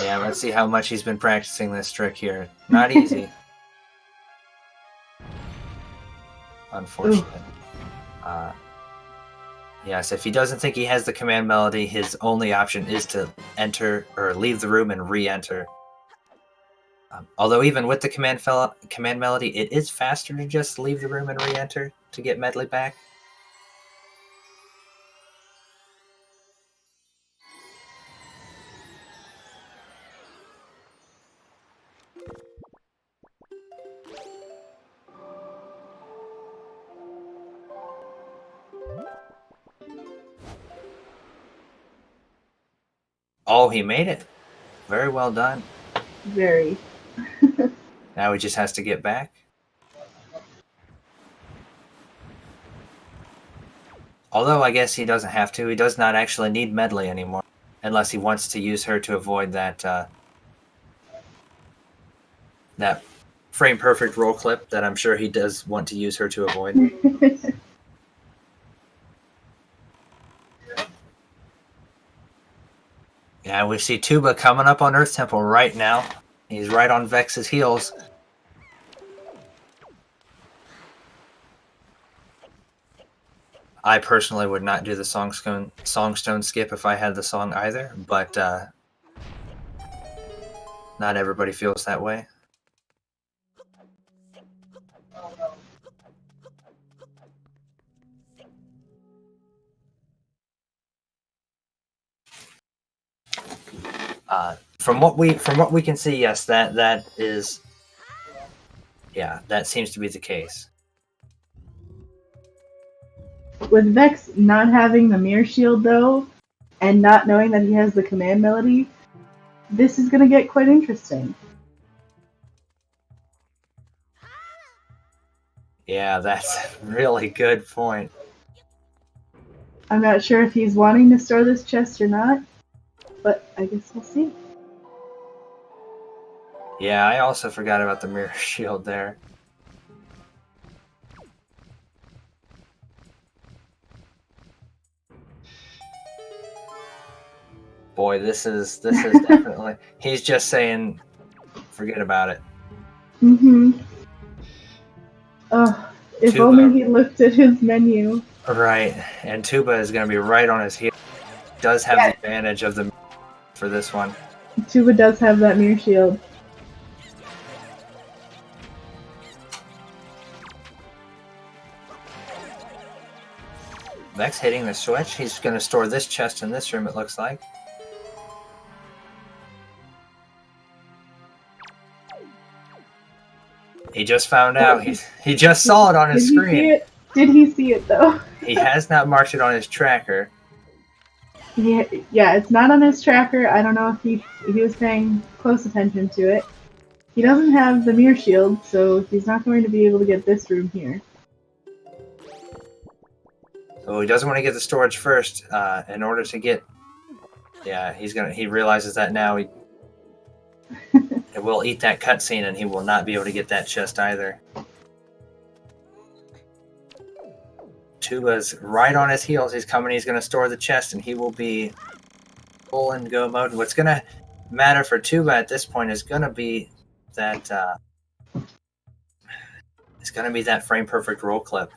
Yeah, let's see how much he's been practicing this trick here. Not easy. Unfortunate. Yes, if he doesn't think he has the command melody, his only option is to enter or leave the room and re-enter. Although even with the command melody, it is faster to just leave the room and re-enter to get medley back. Oh, he made it. Very well done. Very. Now he just has to get back. Although I guess he doesn't have to. He does not actually need medley anymore. Unless he wants to use her to avoid that that frame perfect roll clip that I'm sure he does want to use her to avoid. Yeah, we see Tuba coming up on Earth Temple right now. He's right on Vex's heels. I personally would not do the Songstone skip if I had the song either, but not everybody feels that way. From what we can see, yes, that is, yeah, that seems to be the case. With Vex not having the mirror shield though, and not knowing that he has the command melody, this is gonna get quite interesting. Yeah, that's a really good point. I'm not sure if he's wanting to store this chest or not, but I guess we'll see. Yeah, I also forgot about the mirror shield there. Boy, this is definitely. He's just saying, forget about it. Mm-hmm. If Tuba. only he looked at his menu. Right, and Tuba is going to be right on his heel. Does have the advantage of the for this one. Tuba does have that mirror shield. Vex hitting the switch. He's going to store this chest in this room, it looks like. He just found out. He just saw it on his screen. Did he see it though? He has not marked it on his tracker. Yeah, it's not on his tracker. I don't know if he was paying close attention to it. He doesn't have the mirror shield, so he's not going to be able to get this room here. So he doesn't want to get the storage first in order to get. Yeah, he realizes that now. It will eat that cutscene, and he will not be able to get that chest either. Tuba's right on his heels. He's coming. He's going to store the chest, and he will be full in go mode. What's going to matter for Tuba at this point is going to be that It's going to be that frame perfect roll clip.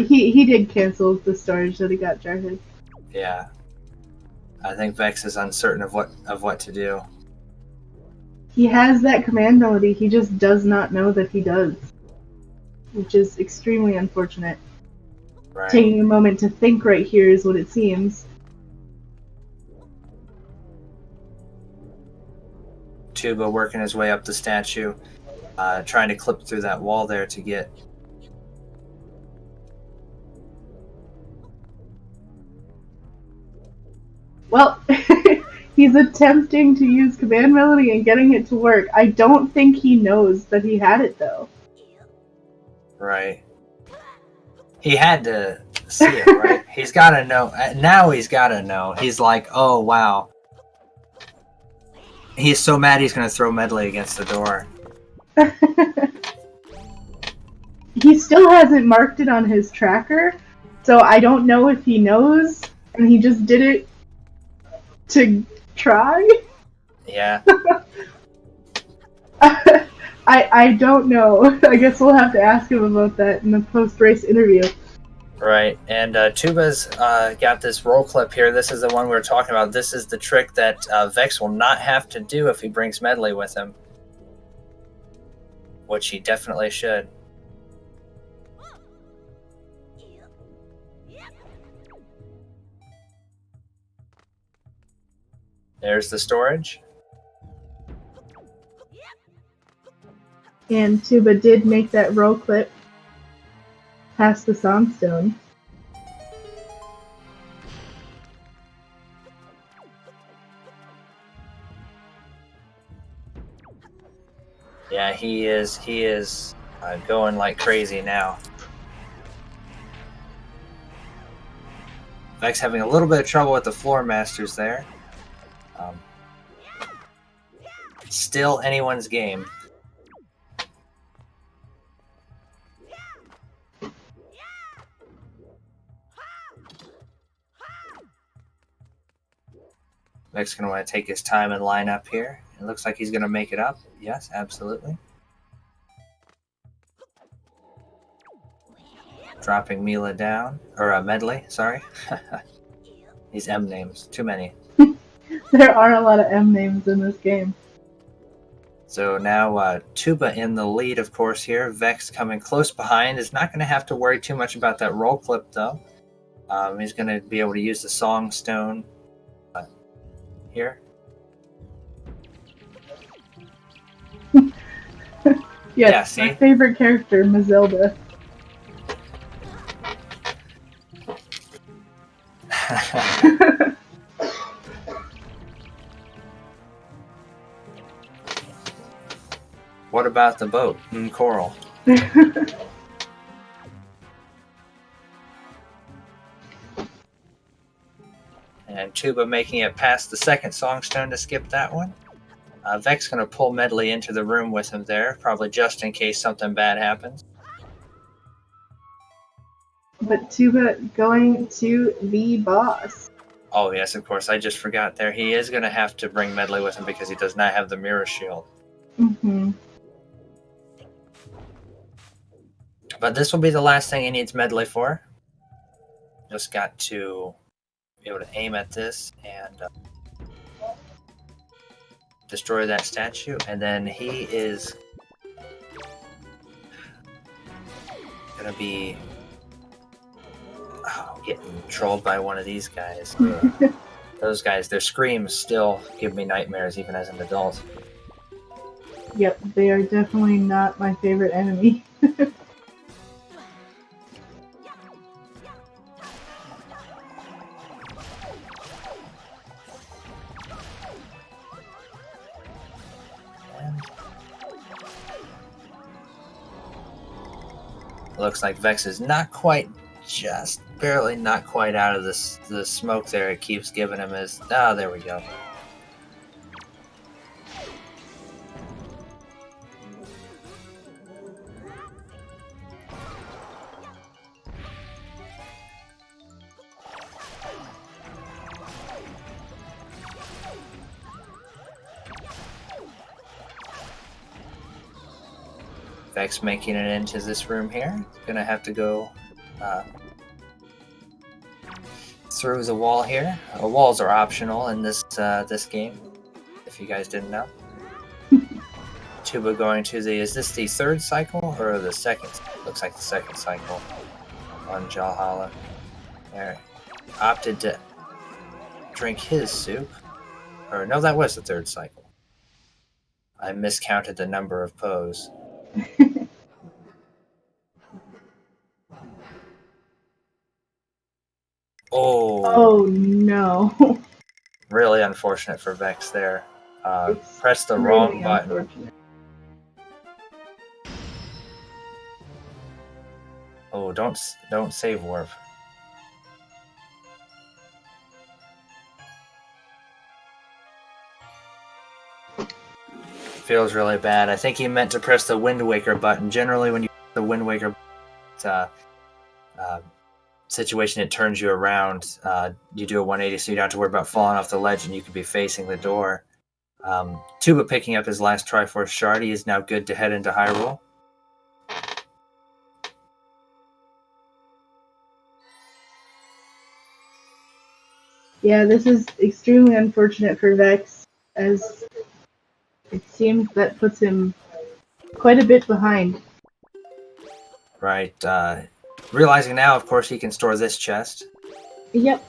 He did cancel the storage that he got Jarhead. Yeah. I think Vex is uncertain of what to do. He has that command melody, he just does not know that he does. Which is extremely unfortunate. Right. Taking a moment to think right here is what it seems. Tuba working his way up the statue, trying to clip through that wall there to get. Well, he's attempting to use command melody and getting it to work. I don't think he knows that he had it though. Right. He had to see it, right? He's got to know. Now he's got to know. He's like, oh, wow. He's so mad he's going to throw Medley against the door. He still hasn't marked it on his tracker, so I don't know if he knows, and he just did it to try? Yeah. I don't know. I guess we'll have to ask him about that in the post-race interview. Right, and Tuba's got this roll clip here. This is the one we were talking about. This is the trick that Vex will not have to do if he brings Medley with him. Which he definitely should. There's the storage. And Tuba did make that roll clip past the Songstone. Yeah, he is going like crazy now. Vex having a little bit of trouble with the floor masters there. Still anyone's game. Vex going to want to take his time and line up here. It looks like he's going to make it up. Yes, absolutely. Dropping Mila down. Or Medley, sorry. These M names. Too many. There are a lot of M names in this game. So now Tuba in the lead, of course, here. Vex coming close behind. Is not going to have to worry too much about that roll clip, though. He's going to be able to use the Song Stone here. Yes, yeah, my favorite character, Mazilda. What about the boat? Coral. And Tuba making it past the second Songstone to skip that one. Vex going to pull Medley into the room with him there, probably just in case something bad happens. But Tuba going to the boss. Oh, yes, of course. I just forgot there. He is going to have to bring Medley with him because he does not have the mirror shield. Mm-hmm. But this will be the last thing he needs Medley for. Just got to be able to aim at this and destroy that statue. And then he is going to be getting trolled by one of these guys. Those guys, their screams still give me nightmares even as an adult. Yep, they are definitely not my favorite enemy. Looks like Vex is not quite just barely not quite out of this the smoke there. It keeps giving him his... Ah, there we go. Vex making it into this room here. Gonna have to go through the wall here. Walls are optional in this this game, if you guys didn't know. Tuba going to the... Is this the third cycle or the second? Looks like the second cycle on Jalhala. There, opted to drink his soup. Or no, that was the third cycle. I miscounted the number of pose. Oh no. Really unfortunate for Vex there. Pressed the Really wrong button. unfortunate. Oh, don't save warp. Feels really bad. I think he meant to press the Wind Waker button. Generally, when you press the Wind Waker situation, it turns you around. You do a 180, so you don't have to worry about falling off the ledge, and you could be facing the door. Tuba picking up his last Triforce shard. He is now good to head into Hyrule. Yeah, this is extremely unfortunate for Vex, as it seems that puts him quite a bit behind. Right. Realizing now, of course, he can store this chest. Yep.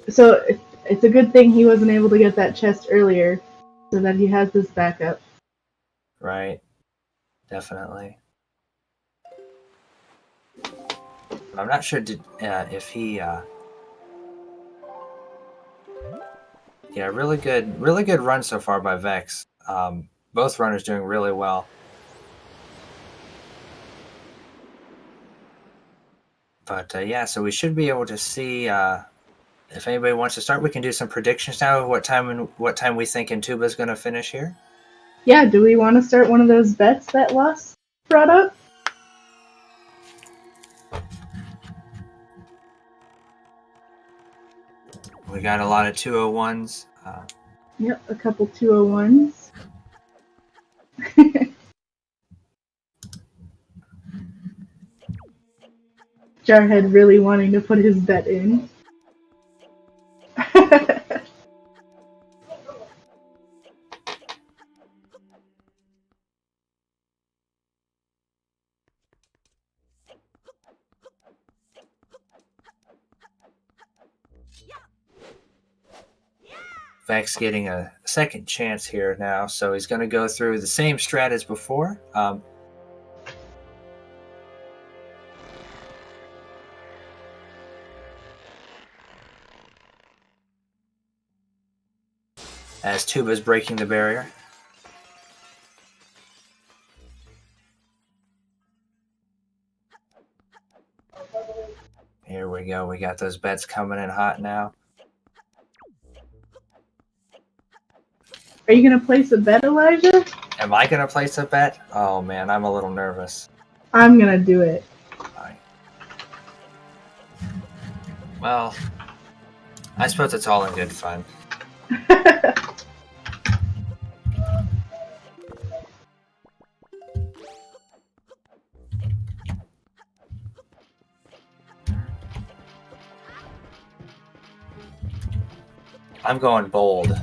So it's a good thing he wasn't able to get that chest earlier, so that he has this backup. Right. Definitely. I'm not sure if he... Yeah, really good run so far by Vex. Both runners doing really well. But yeah, so we should be able to see if anybody wants to start. We can do some predictions now of what time we think Tuba's going to finish here. Yeah, do we want to start one of those bets that Lost brought up? We got a lot of 201s. Yep, a couple 201s. Jarhead really wanting to put his bet in. Vex getting a second chance here now, so he's going to go through the same strat as before. As Tuba's breaking the barrier. Here we go. We got those bets coming in hot now. Are you going to place a bet, Elijah? Am I going to place a bet? Oh, man, I'm a little nervous. I'm going to do it. Right. Well, I suppose it's all in good fun. I'm going bold.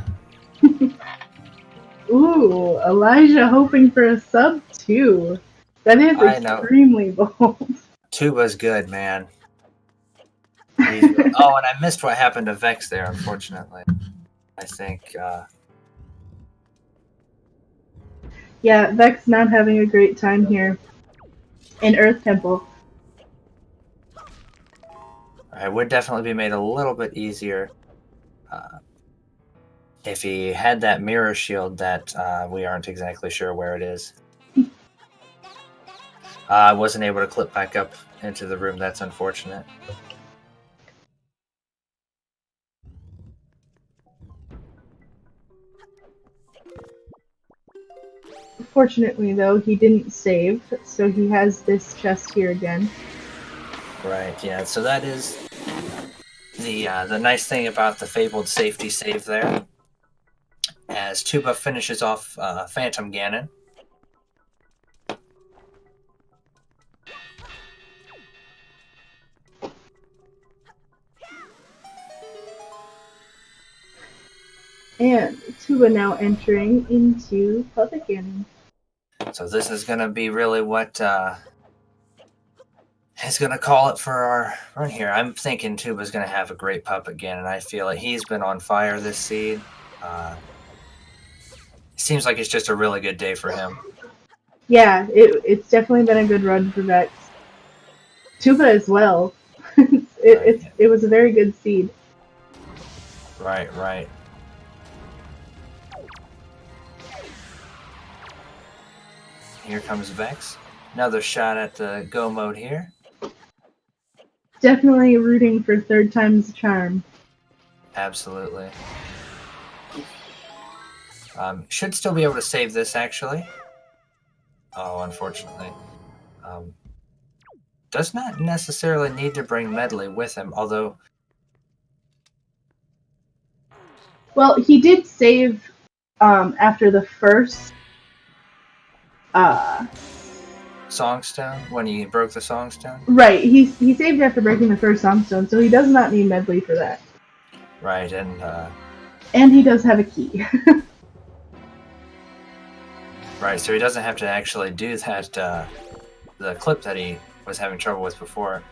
Ooh, Elijah hoping for a sub 2. That is extremely bold. Tuba's good, man. Oh, and I missed what happened to Vex there, unfortunately. I think... Yeah, Vex not having a great time here in Earth Temple. It would definitely be made a little bit easier if he had that mirror shield that we aren't exactly sure where it is. I wasn't able to clip back up into the room. That's unfortunate. Fortunately, though, he didn't save, so he has this chest here again. Right, yeah, so that is the nice thing about the fabled safety save there. As Tuba finishes off Phantom Ganon. And Tuba now entering into Puppet Ganon. So this is going to be really what is going to call it for our run here. I'm thinking Tuba's going to have a great Puppet Ganon. I feel like he's been on fire this seed. Seems like it's just a really good day for him. Yeah, it's definitely been a good run for Vex. Tuba as well. It was a very good seed. Right. Here comes Vex. Another shot at the go mode here. Definitely rooting for third time's charm. Absolutely. Should still be able to save this, actually. Oh, unfortunately. Does not necessarily need to bring Medley with him, although... Well, he did save after the first... Songstone? When he broke the Songstone? Right, he saved after breaking the first Songstone, so he does not need Medley for that. Right, and he does have a key. Right, so he doesn't have to actually do that, the clip that he was having trouble with before.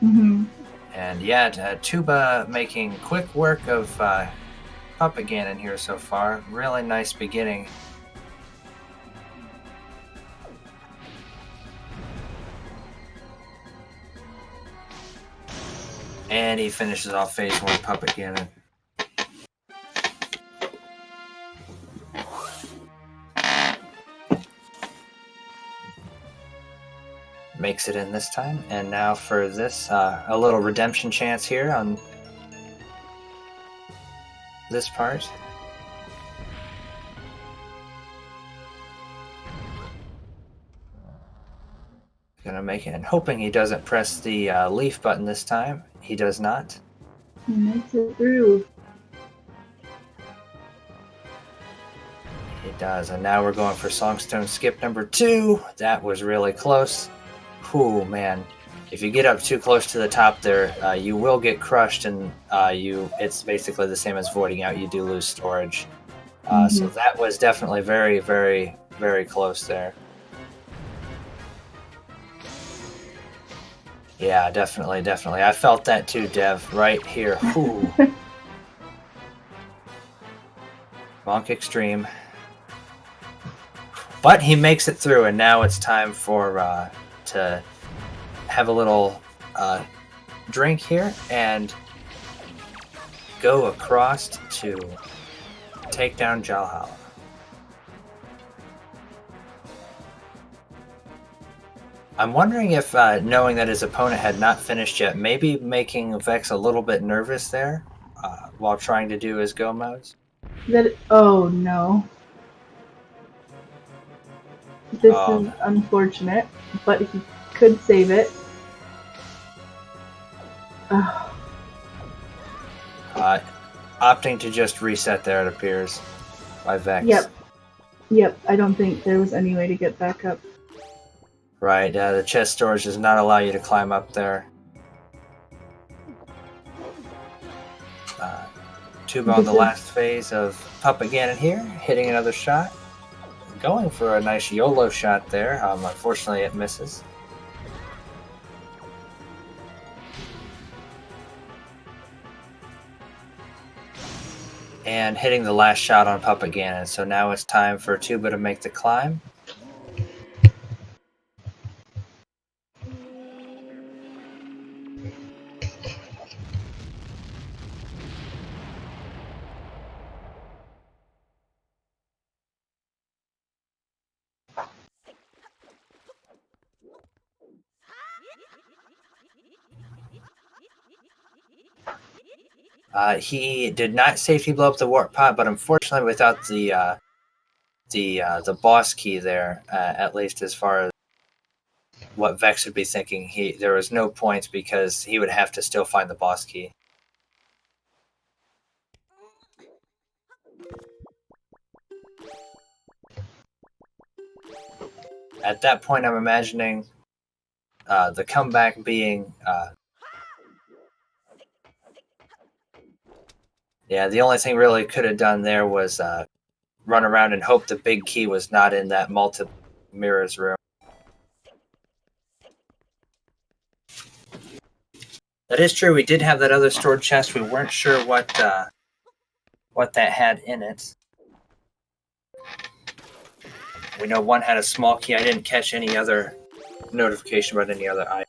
Mm-hmm. And yeah, Tuba making quick work of Puppet Ganon here so far. Really nice beginning. And he finishes off phase 1 Puppet Ganon. Makes it in this time. And now for this, a little redemption chance here on this part. Gonna make it, and hoping he doesn't press the leaf button this time. He does not. He makes it through. He does, and now we're going for Songstone skip number 2. That was really close. Whew, man. If you get up too close to the top there, you will get crushed, and it's basically the same as voiding out. You do lose storage. So that was definitely very, very, very close there. Yeah, definitely. I felt that too, Dev, right here. Whew. Monk Extreme. But he makes it through, and now it's time for to have a little drink here and go across to take down Jalhalla. I'm wondering if, knowing that his opponent had not finished yet, maybe making Vex a little bit nervous there while trying to do his go modes. Oh no. This is unfortunate, but he could save it. Opting to just reset there, it appears, by Vex. Yep, I don't think there was any way to get back up. Right, the chest storage does not allow you to climb up there. Tuba on the last phase of Puppet Ganon here, hitting another shot. Going for a nice YOLO shot there. Unfortunately, it misses. And hitting the last shot on Puppet Ganon. So now it's time for Tuba to make the climb. He did not safety blow up the warp pod, but unfortunately, without the boss key there, at least as far as what Vex would be thinking, there was no points because he would have to still find the boss key. At that point, I'm imagining the comeback being... yeah, the only thing really could have done there was run around and hope the big key was not in that multi-mirrors room. That is true. We did have that other stored chest. We weren't sure what that had in it. We know one had a small key. I didn't catch any other notification about any other item.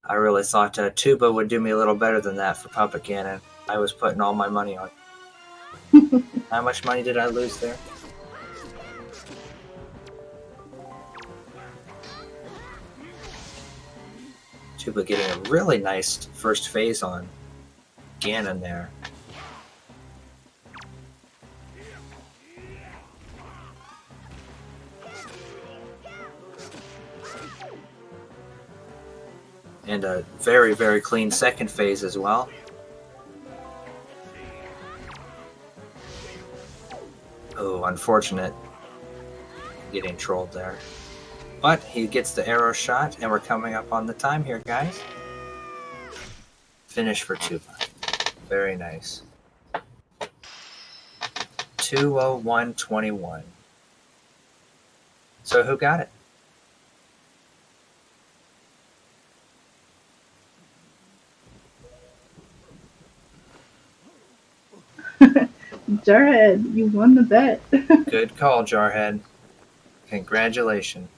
I really thought Tuba would do me a little better than that for Puppet Cannon. I was putting all my money on it. How much money did I lose there? Tuba getting a really nice first phase on Ganon there. And a very, very clean second phase as well. Oh, unfortunate. Getting trolled there. But he gets the arrow shot, and we're coming up on the time here, guys. Finish for Tuba. Very nice. 2:01:21. So who got it? Jarhead, you won the bet. Good call, Jarhead. Congratulations.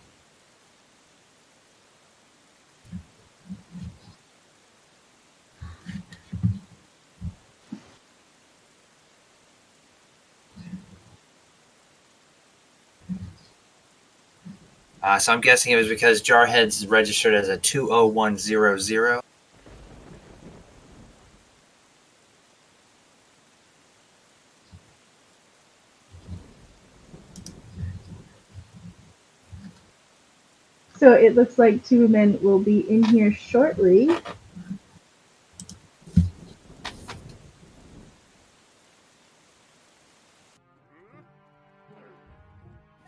So I'm guessing it was because Jarhead's registered as a 20100. So it looks like Tubamann will be in here shortly.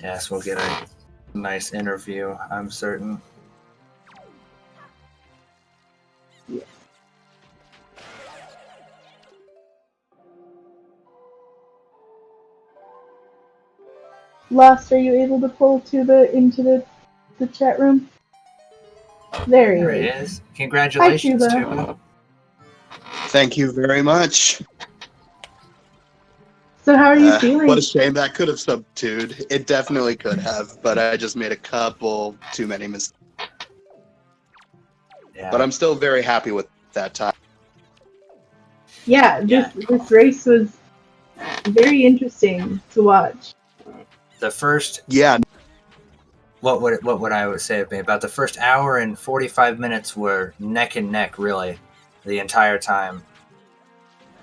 Yes, we'll get a nice interview, I'm certain. Yes. Lost, are you able to pull into the chat room? There he is. Congratulations, Hi, Tuba. Tuba. Thank you very much. So how are you feeling? What a shame that could have subdued. It definitely could have, but I just made a couple too many mistakes. Yeah. But I'm still very happy with that time. Yeah, this race was very interesting to watch. The first... Yeah. What would I say about the first hour and 45 minutes were neck and neck, really, the entire time.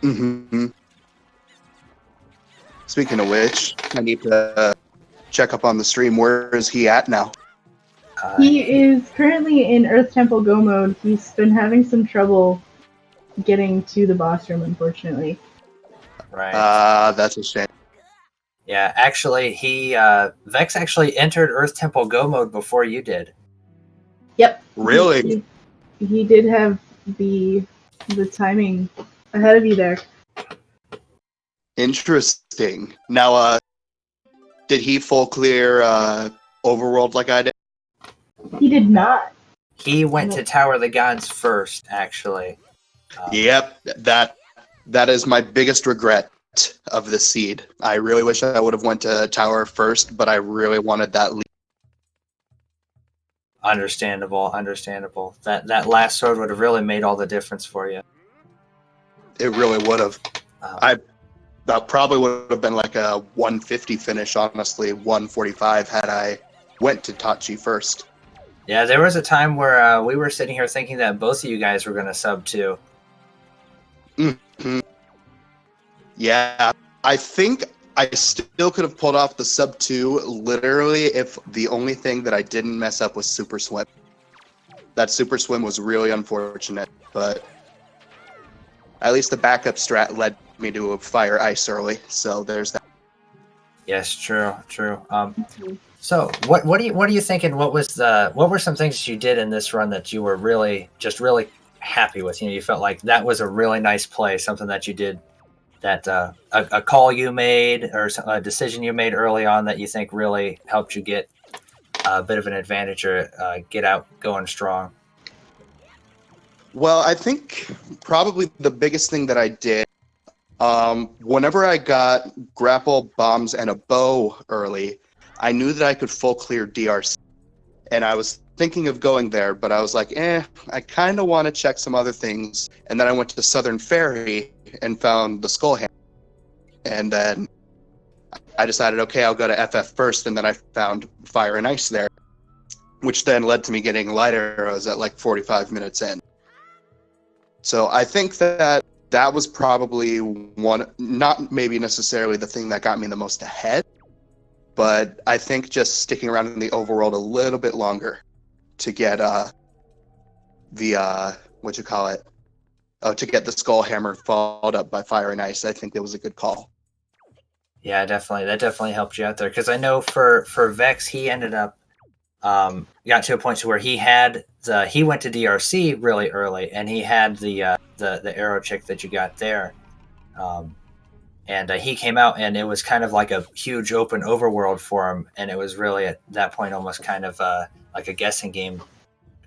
Mm-hmm. Speaking of which, I need to check up on the stream. Where is he at now? He is currently in Earth Temple Go mode. He's been having some trouble getting to the boss room, unfortunately. Right. That's a shame. Yeah, actually, Vex actually entered Earth Temple Go mode before you did. Yep. Really? He did have the timing ahead of you there. Interesting. Now, did he full clear Overworld like I did? He did not. He went to Tower of the Gods first, actually. Yep, that is my biggest regret of the seed. I really wish I would have went to Tower first, but I really wanted that lead. Understandable. That last sword would have really made all the difference for you. It really would have. That probably would have been like a 150 finish, honestly, 145 had I went to Tachi first. Yeah, there was a time where we were sitting here thinking that both of you guys were going to sub too. Mm-hmm. Yeah, I think I still could have pulled off the sub 2 literally if the only thing that I didn't mess up was super swim. That super swim was really unfortunate, but at least the backup strat led me to fire ice early, so there's that. Yes, true. So what are you thinking? What were some things that you did in this run that you were really happy with? You felt like that was a really nice play, something that you did, that a call you made or a decision you made early on that you think really helped you get a bit of an advantage or get out going strong. Well, I think probably the biggest thing that I did, whenever I got grapple, bombs, and a bow early, I knew that I could full clear DRC. And I was thinking of going there, but I was like, I kind of want to check some other things. And then I went to Southern Ferry and found the Skull Hammer. And then I decided, okay, I'll go to FF first. And then I found Fire and Ice there, which then led to me getting light arrows at like 45 minutes in. So I think that was probably one, not maybe necessarily the thing that got me the most ahead, but I think just sticking around in the overworld a little bit longer to get to get the Skull Hammer followed up by Fire and Ice. I think that was a good call. Yeah, definitely. That definitely helped you out there, because I know for Vex, he ended up got to a point to where he went to DRC really early, and he had the arrow chick that you got there, and he came out, and it was kind of like a huge open overworld for him, and it was really at that point almost kind of like a guessing game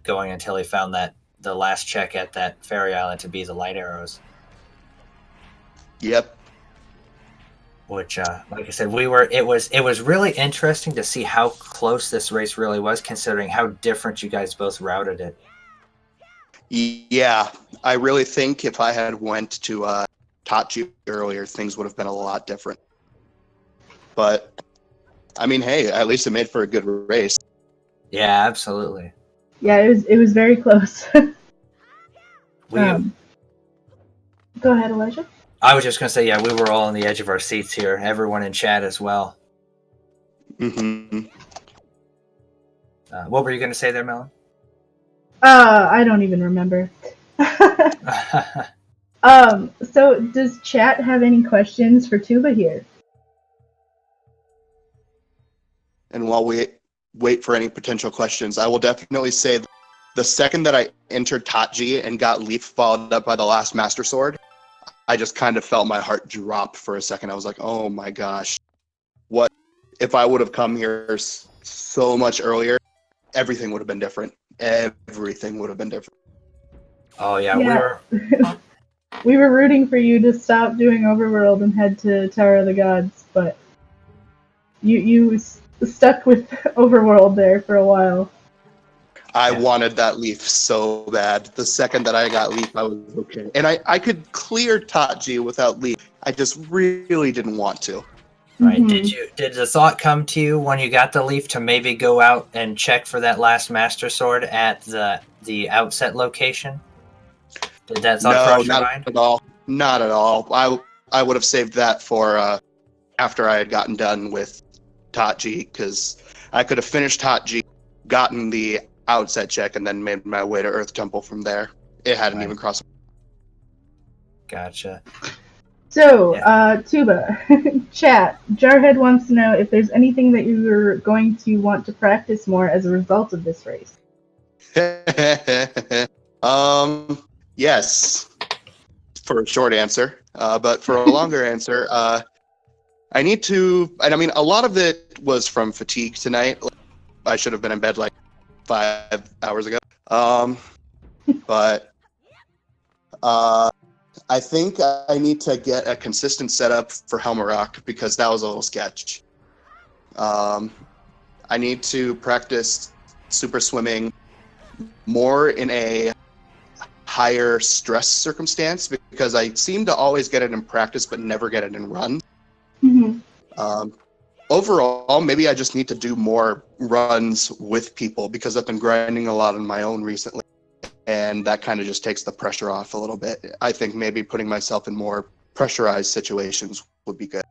going until he found the last check at that fairy island to be the light arrows. Yep. Which, like I said, it was really interesting to see how close this race really was, considering how different you guys both routed it. Yeah, I really think if I had went to Tachi earlier, things would have been a lot different. But, I mean, hey, at least it made for a good race. Yeah, absolutely. Yeah, it was very close. Go ahead, Elijah. I was just going to say, yeah, we were all on the edge of our seats here. Everyone in chat as well. Mm-hmm. What were you going to say there, Melon? I don't even remember. So does chat have any questions for Tuba here? And while we wait for any potential questions, I will definitely say the second that I entered Tachi and got Leaf followed up by the last Master Sword, I just kind of felt my heart drop for a second. I was like, oh my gosh, what if I would have come here so much earlier? Everything would have been different. Everything would have been different. Oh, yeah. We were rooting for you to stop doing Overworld and head to Tower of the Gods, but you stuck with Overworld there for a while. I wanted that Leaf so bad. The second that I got Leaf, I was okay. And I could clear Tachi without Leaf. I just really didn't want to. Right. Mm-hmm. Did the thought come to you when you got the Leaf to maybe go out and check for that last Master Sword at the outset location? Did that thought cross your mind? Not at all. Not at all. I would have saved that for after I had gotten done with Tachi, because I could have finished Tachi, gotten the outset check, and then made my way to Earth Temple from there. It hadn't even crossed. Gotcha. So, Tuba, chat, Jarhead wants to know if there's anything that you're going to want to practice more as a result of this race. Yes, for a short answer. But for a longer answer, I need to, and I mean, a lot of it was from fatigue tonight. I should have been in bed like 5 hours ago. But I think I need to get a consistent setup for Helmarock, because that was a little sketch. I need to practice super swimming more in a higher stress circumstance, because I seem to always get it in practice but never get it in run. Mm-hmm. overall, maybe I just need to do more runs with people because I've been grinding a lot on my own recently. And that kind of just takes the pressure off a little bit. I think maybe putting myself in more pressurized situations would be good.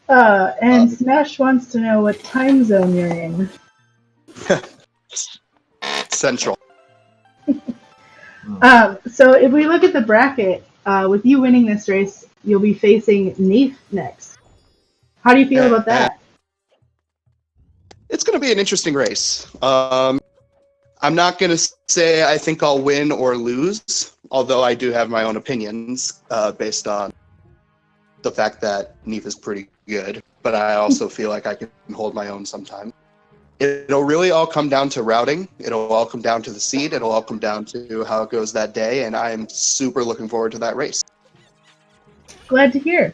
And Smash wants to know what time zone you're in. Central. So if we look at the bracket, with you winning this race, you'll be facing Neef next. How do you feel about that? It's going to be an interesting race. I'm not going to say I think I'll win or lose, although I do have my own opinions based on the fact that Neef is pretty good, but I also feel like I can hold my own sometimes. It'll really all come down to routing. It'll all come down to the seed. It'll all come down to how it goes that day, and I'm super looking forward to that race. Glad to hear.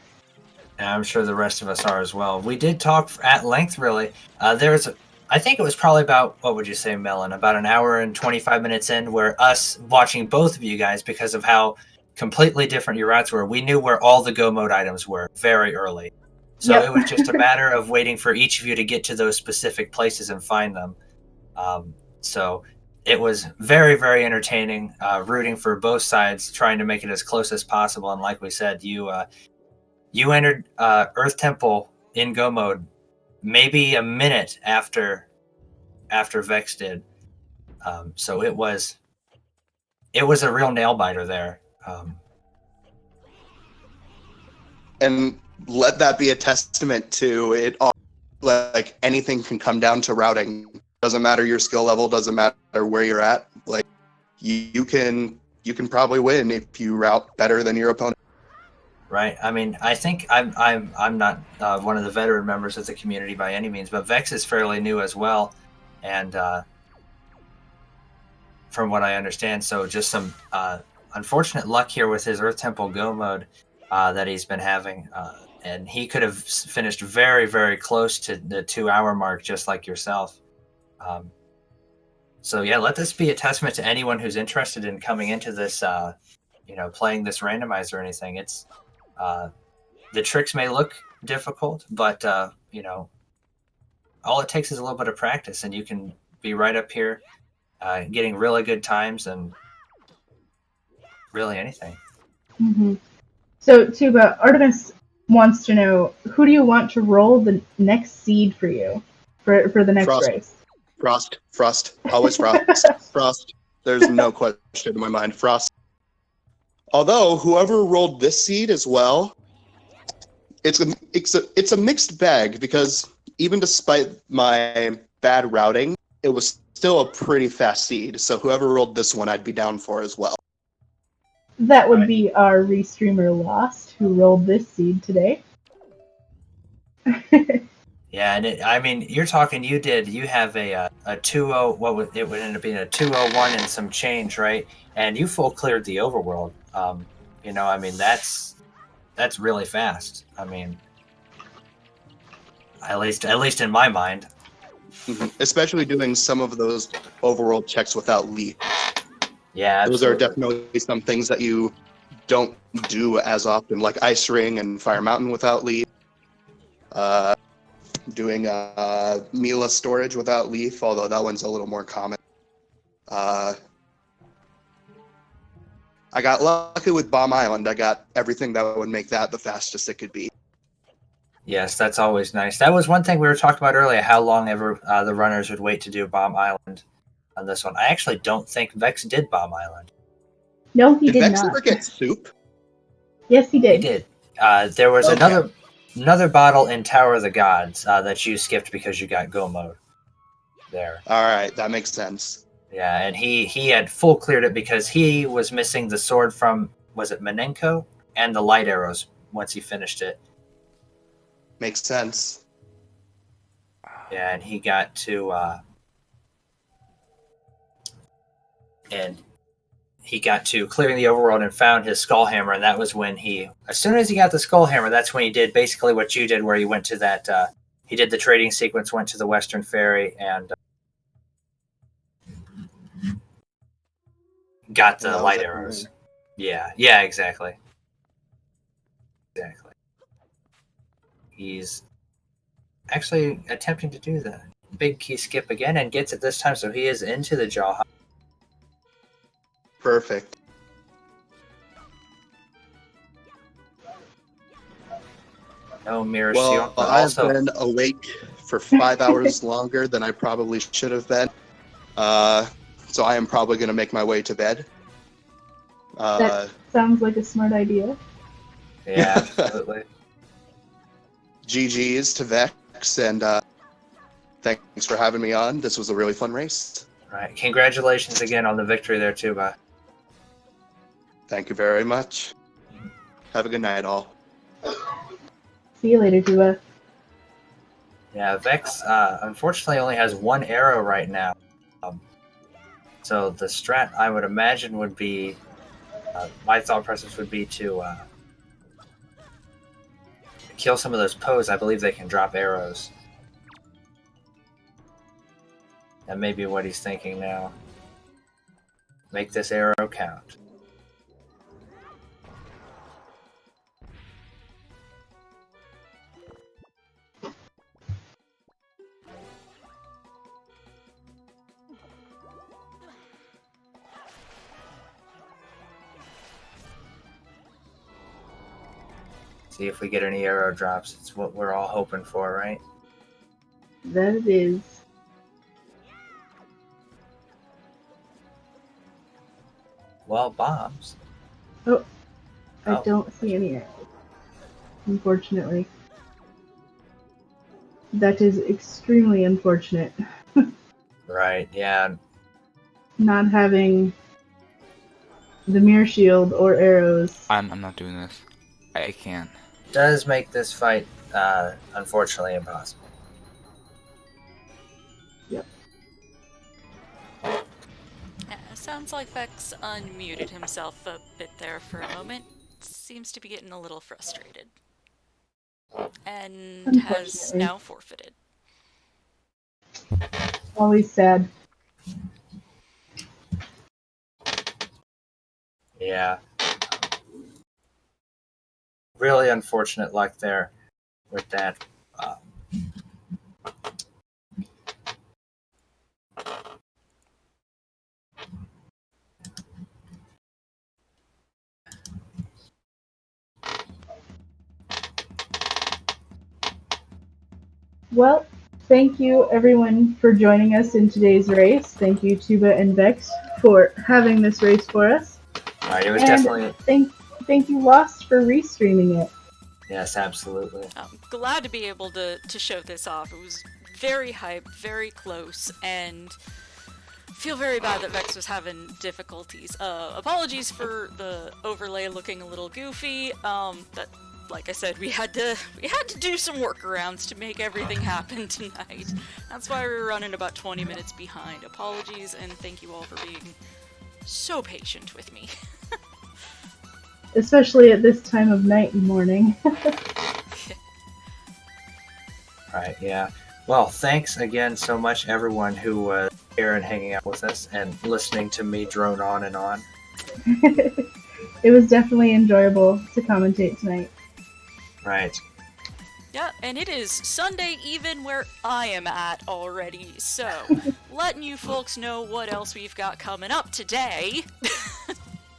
And I'm sure the rest of us are as well. We did talk at length, really. I think it was probably about, what would you say, Melon, about an hour and 25 minutes in, where us watching both of you guys, because of how completely different your routes were, we knew where all the go mode items were very early. So It was just a matter of waiting for each of you to get to those specific places and find them. So it was very, very entertaining, rooting for both sides, trying to make it as close as possible. And like we said, you entered Earth Temple in go mode maybe a minute after Vex did. So it was a real nail biter there. And let that be a testament to it all. Like, anything can come down to routing. Doesn't matter your skill level, doesn't matter where you're at. Like, you can probably win if you route better than your opponent. Right. I mean, I think I'm not one of the veteran members of the community by any means, but Vex is fairly new as well, and from what I understand, so just some unfortunate luck here with his Earth Temple Go mode that he's been having, and he could have finished very, very close to the 2-hour mark, just like yourself. So yeah, let this be a testament to anyone who's interested in coming into this, playing this randomizer or anything. It's the tricks may look difficult, but all it takes is a little bit of practice, and you can be right up here, getting really good times and really anything. Mm-hmm. So, Tuba, Artemis wants to know, who do you want to roll the next seed for you for the next race? Frost, always Frost. Frost. There's no question in my mind. Frost. Although whoever rolled this seed as well, it's a mixed bag, because even despite my bad routing, it was still a pretty fast seed. So whoever rolled this one, I'd be down for as well. That would be our restreamer Lost, who rolled this seed today. Yeah, and you're talking. You have a 2-0. It would end up being a 201 and some change, right? And you full cleared the overworld. That's really fast. I mean, at least in my mind. Mm-hmm. Especially doing some of those overworld checks without lead. Yeah, absolutely. Those are definitely some things that you don't do as often, like Ice Ring and Fire Mountain without lead. Doing Mila storage without leaf, although that one's a little more common. I got lucky with Bomb Island. I got everything that would make that the fastest it could be. Yes, that's always nice. That was one thing we were talking about earlier, how long ever the runners would wait to do Bomb Island on this one. I actually don't think Vex did Bomb Island. No, he did Vex not. ever get soup? Yes, he did. He did. There was another bottle in Tower of the Gods that you skipped because you got go mode there. All right, that makes sense. Yeah, and he had full cleared it because he was missing the sword from, was it Menenko? And the light arrows once he finished it. Makes sense. Yeah, and he got to clearing the overworld and found his skull hammer, and that was when as soon as he got the skull hammer, that's when he did basically what you did, where he went to that he did the trading sequence, went to the Western Ferry, and got the light arrows. Yeah, exactly. He's actually attempting to do the big key skip again and gets it this time, so he is into the jaw hop. Perfect. No mirror Well, shield, but I've also been awake for 5 hours longer than I probably should have been. So I am probably going to make my way to bed. That sounds like a smart idea. yeah, absolutely. GG's to Vex, and thanks for having me on. This was a really fun race. Right. Congratulations again on the victory there, Tuba. Thank you very much. Have a good night, all. See you later, Tuba. Yeah, Vex unfortunately only has one arrow right now. So the strat, I would imagine, would be, my thought process would be to kill some of those Poes. I believe they can drop arrows. That may be what he's thinking now. Make this arrow count. See if we get any arrow drops. It's what we're all hoping for, right? That it is. Well, bombs. Oh, I Oh. don't see any arrows. Unfortunately. That is extremely unfortunate. Right, yeah. Not having the mirror shield or arrows. I'm not doing this. I can't. Does make this fight, unfortunately, impossible. Yep. Sounds like Vex unmuted himself a bit there for a moment. Seems to be getting a little frustrated. And has Unfortunately. now forfeited. Always sad. Yeah. Really unfortunate luck there with that. Well, thank you everyone for joining us in today's race. Thank you Tuba and Vex for having this race for us. Right, it was And definitely... thank you Lost for restreaming it. Yes, absolutely. I'm glad to be able to show this off. It was very hype, very close, and feel very bad that Vex was having difficulties. Apologies for the overlay looking a little goofy. But like I said, we had to do some workarounds to make everything happen tonight. That's why we were running about 20 minutes behind. Apologies, and thank you all for being so patient with me. Especially at this time of night and morning. Right, yeah. Well, thanks again so much, everyone who was here and hanging out with us and listening to me drone on and on. It was definitely enjoyable to commentate tonight. Right. Yeah, and it is Sunday even where I am at already, so letting you folks know what else we've got coming up today.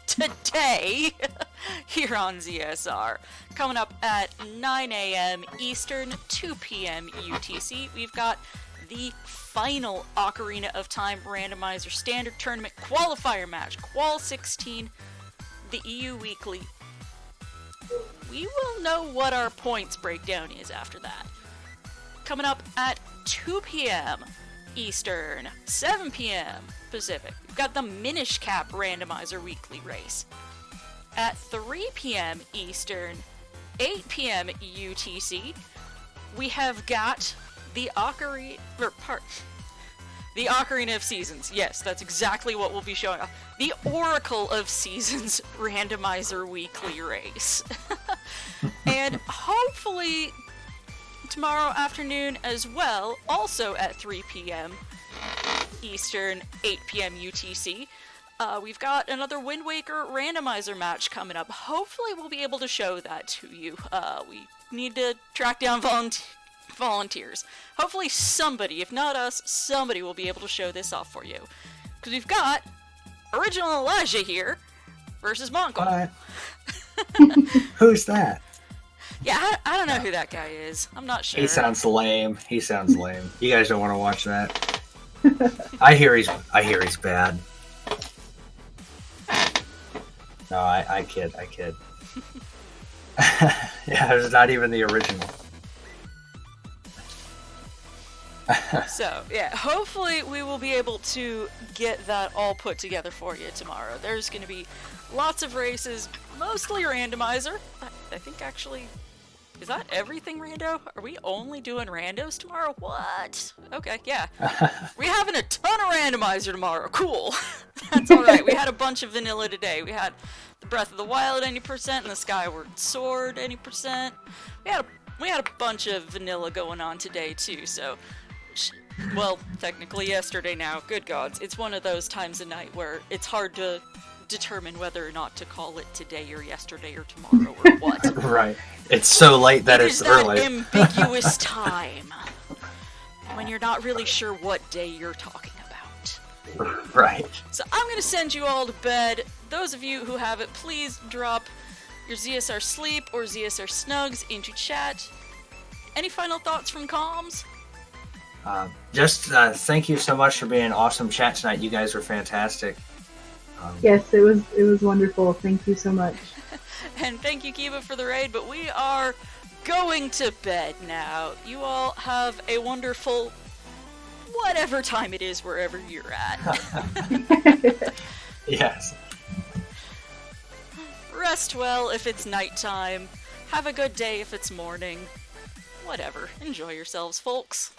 Today, here on ZSR. Coming up at 9 a.m. Eastern, 2 p.m. UTC, we've got the final Ocarina of Time Randomizer Standard Tournament Qualifier match, Qual 16, the EU Weekly. We will know what our points breakdown is after that. Coming up at 2 p.m. Eastern, 7 p.m. Pacific, we've got the Minish Cap Randomizer Weekly Race. At 3 p.m. Eastern, 8 p.m. UTC, we have got the Ocarina of Seasons. Yes, that's exactly what we'll be showing off. The Oracle of Seasons Randomizer Weekly Race. And hopefully tomorrow afternoon as well, also at 3 p.m. Eastern, 8 p.m. UTC, we've got another Wind Waker randomizer match coming up. Hopefully we'll be able to show that to you. We need to track down volunteers. Hopefully somebody, if not us, somebody will be able to show this off for you. Because we've got original Elijah here versus Montgomery. What? Who's that? Yeah, I don't know who that guy is. I'm not sure. He sounds lame. He sounds lame. You guys don't want to watch that. I hear he's bad. No, I kid. Yeah, it's not even the original. So, yeah, hopefully we will be able to get that all put together for you tomorrow. There's going to be lots of races, mostly randomizer. I think actually, is that everything rando? Are we only doing randos tomorrow? What? Okay, yeah. We're having a ton of randomizer tomorrow. Cool. That's alright. We had a bunch of vanilla today. We had the Breath of the Wild 80% and the Skyward Sword 80%. We had a bunch of vanilla going on today too, so... Well, technically yesterday now. Good gods. It's one of those times of night where it's hard to determine whether or not to call it today or yesterday or tomorrow or what. Right. It's so late that it's early. It is that ambiguous time when you're not really sure what day you're talking about. Right. So I'm going to send you all to bed. Those of you who have it, please drop your ZSR Sleep or ZSR Snugs into chat. Any final thoughts from comms? Just thank you so much for being an awesome chat tonight. You guys were fantastic. Yes, it was wonderful. Thank you so much. And thank you, Kiva, for the raid, but we are going to bed now. You all have a wonderful whatever time it is wherever you're at. Yes. Rest well if it's nighttime. Have a good day if it's morning. Whatever. Enjoy yourselves, folks.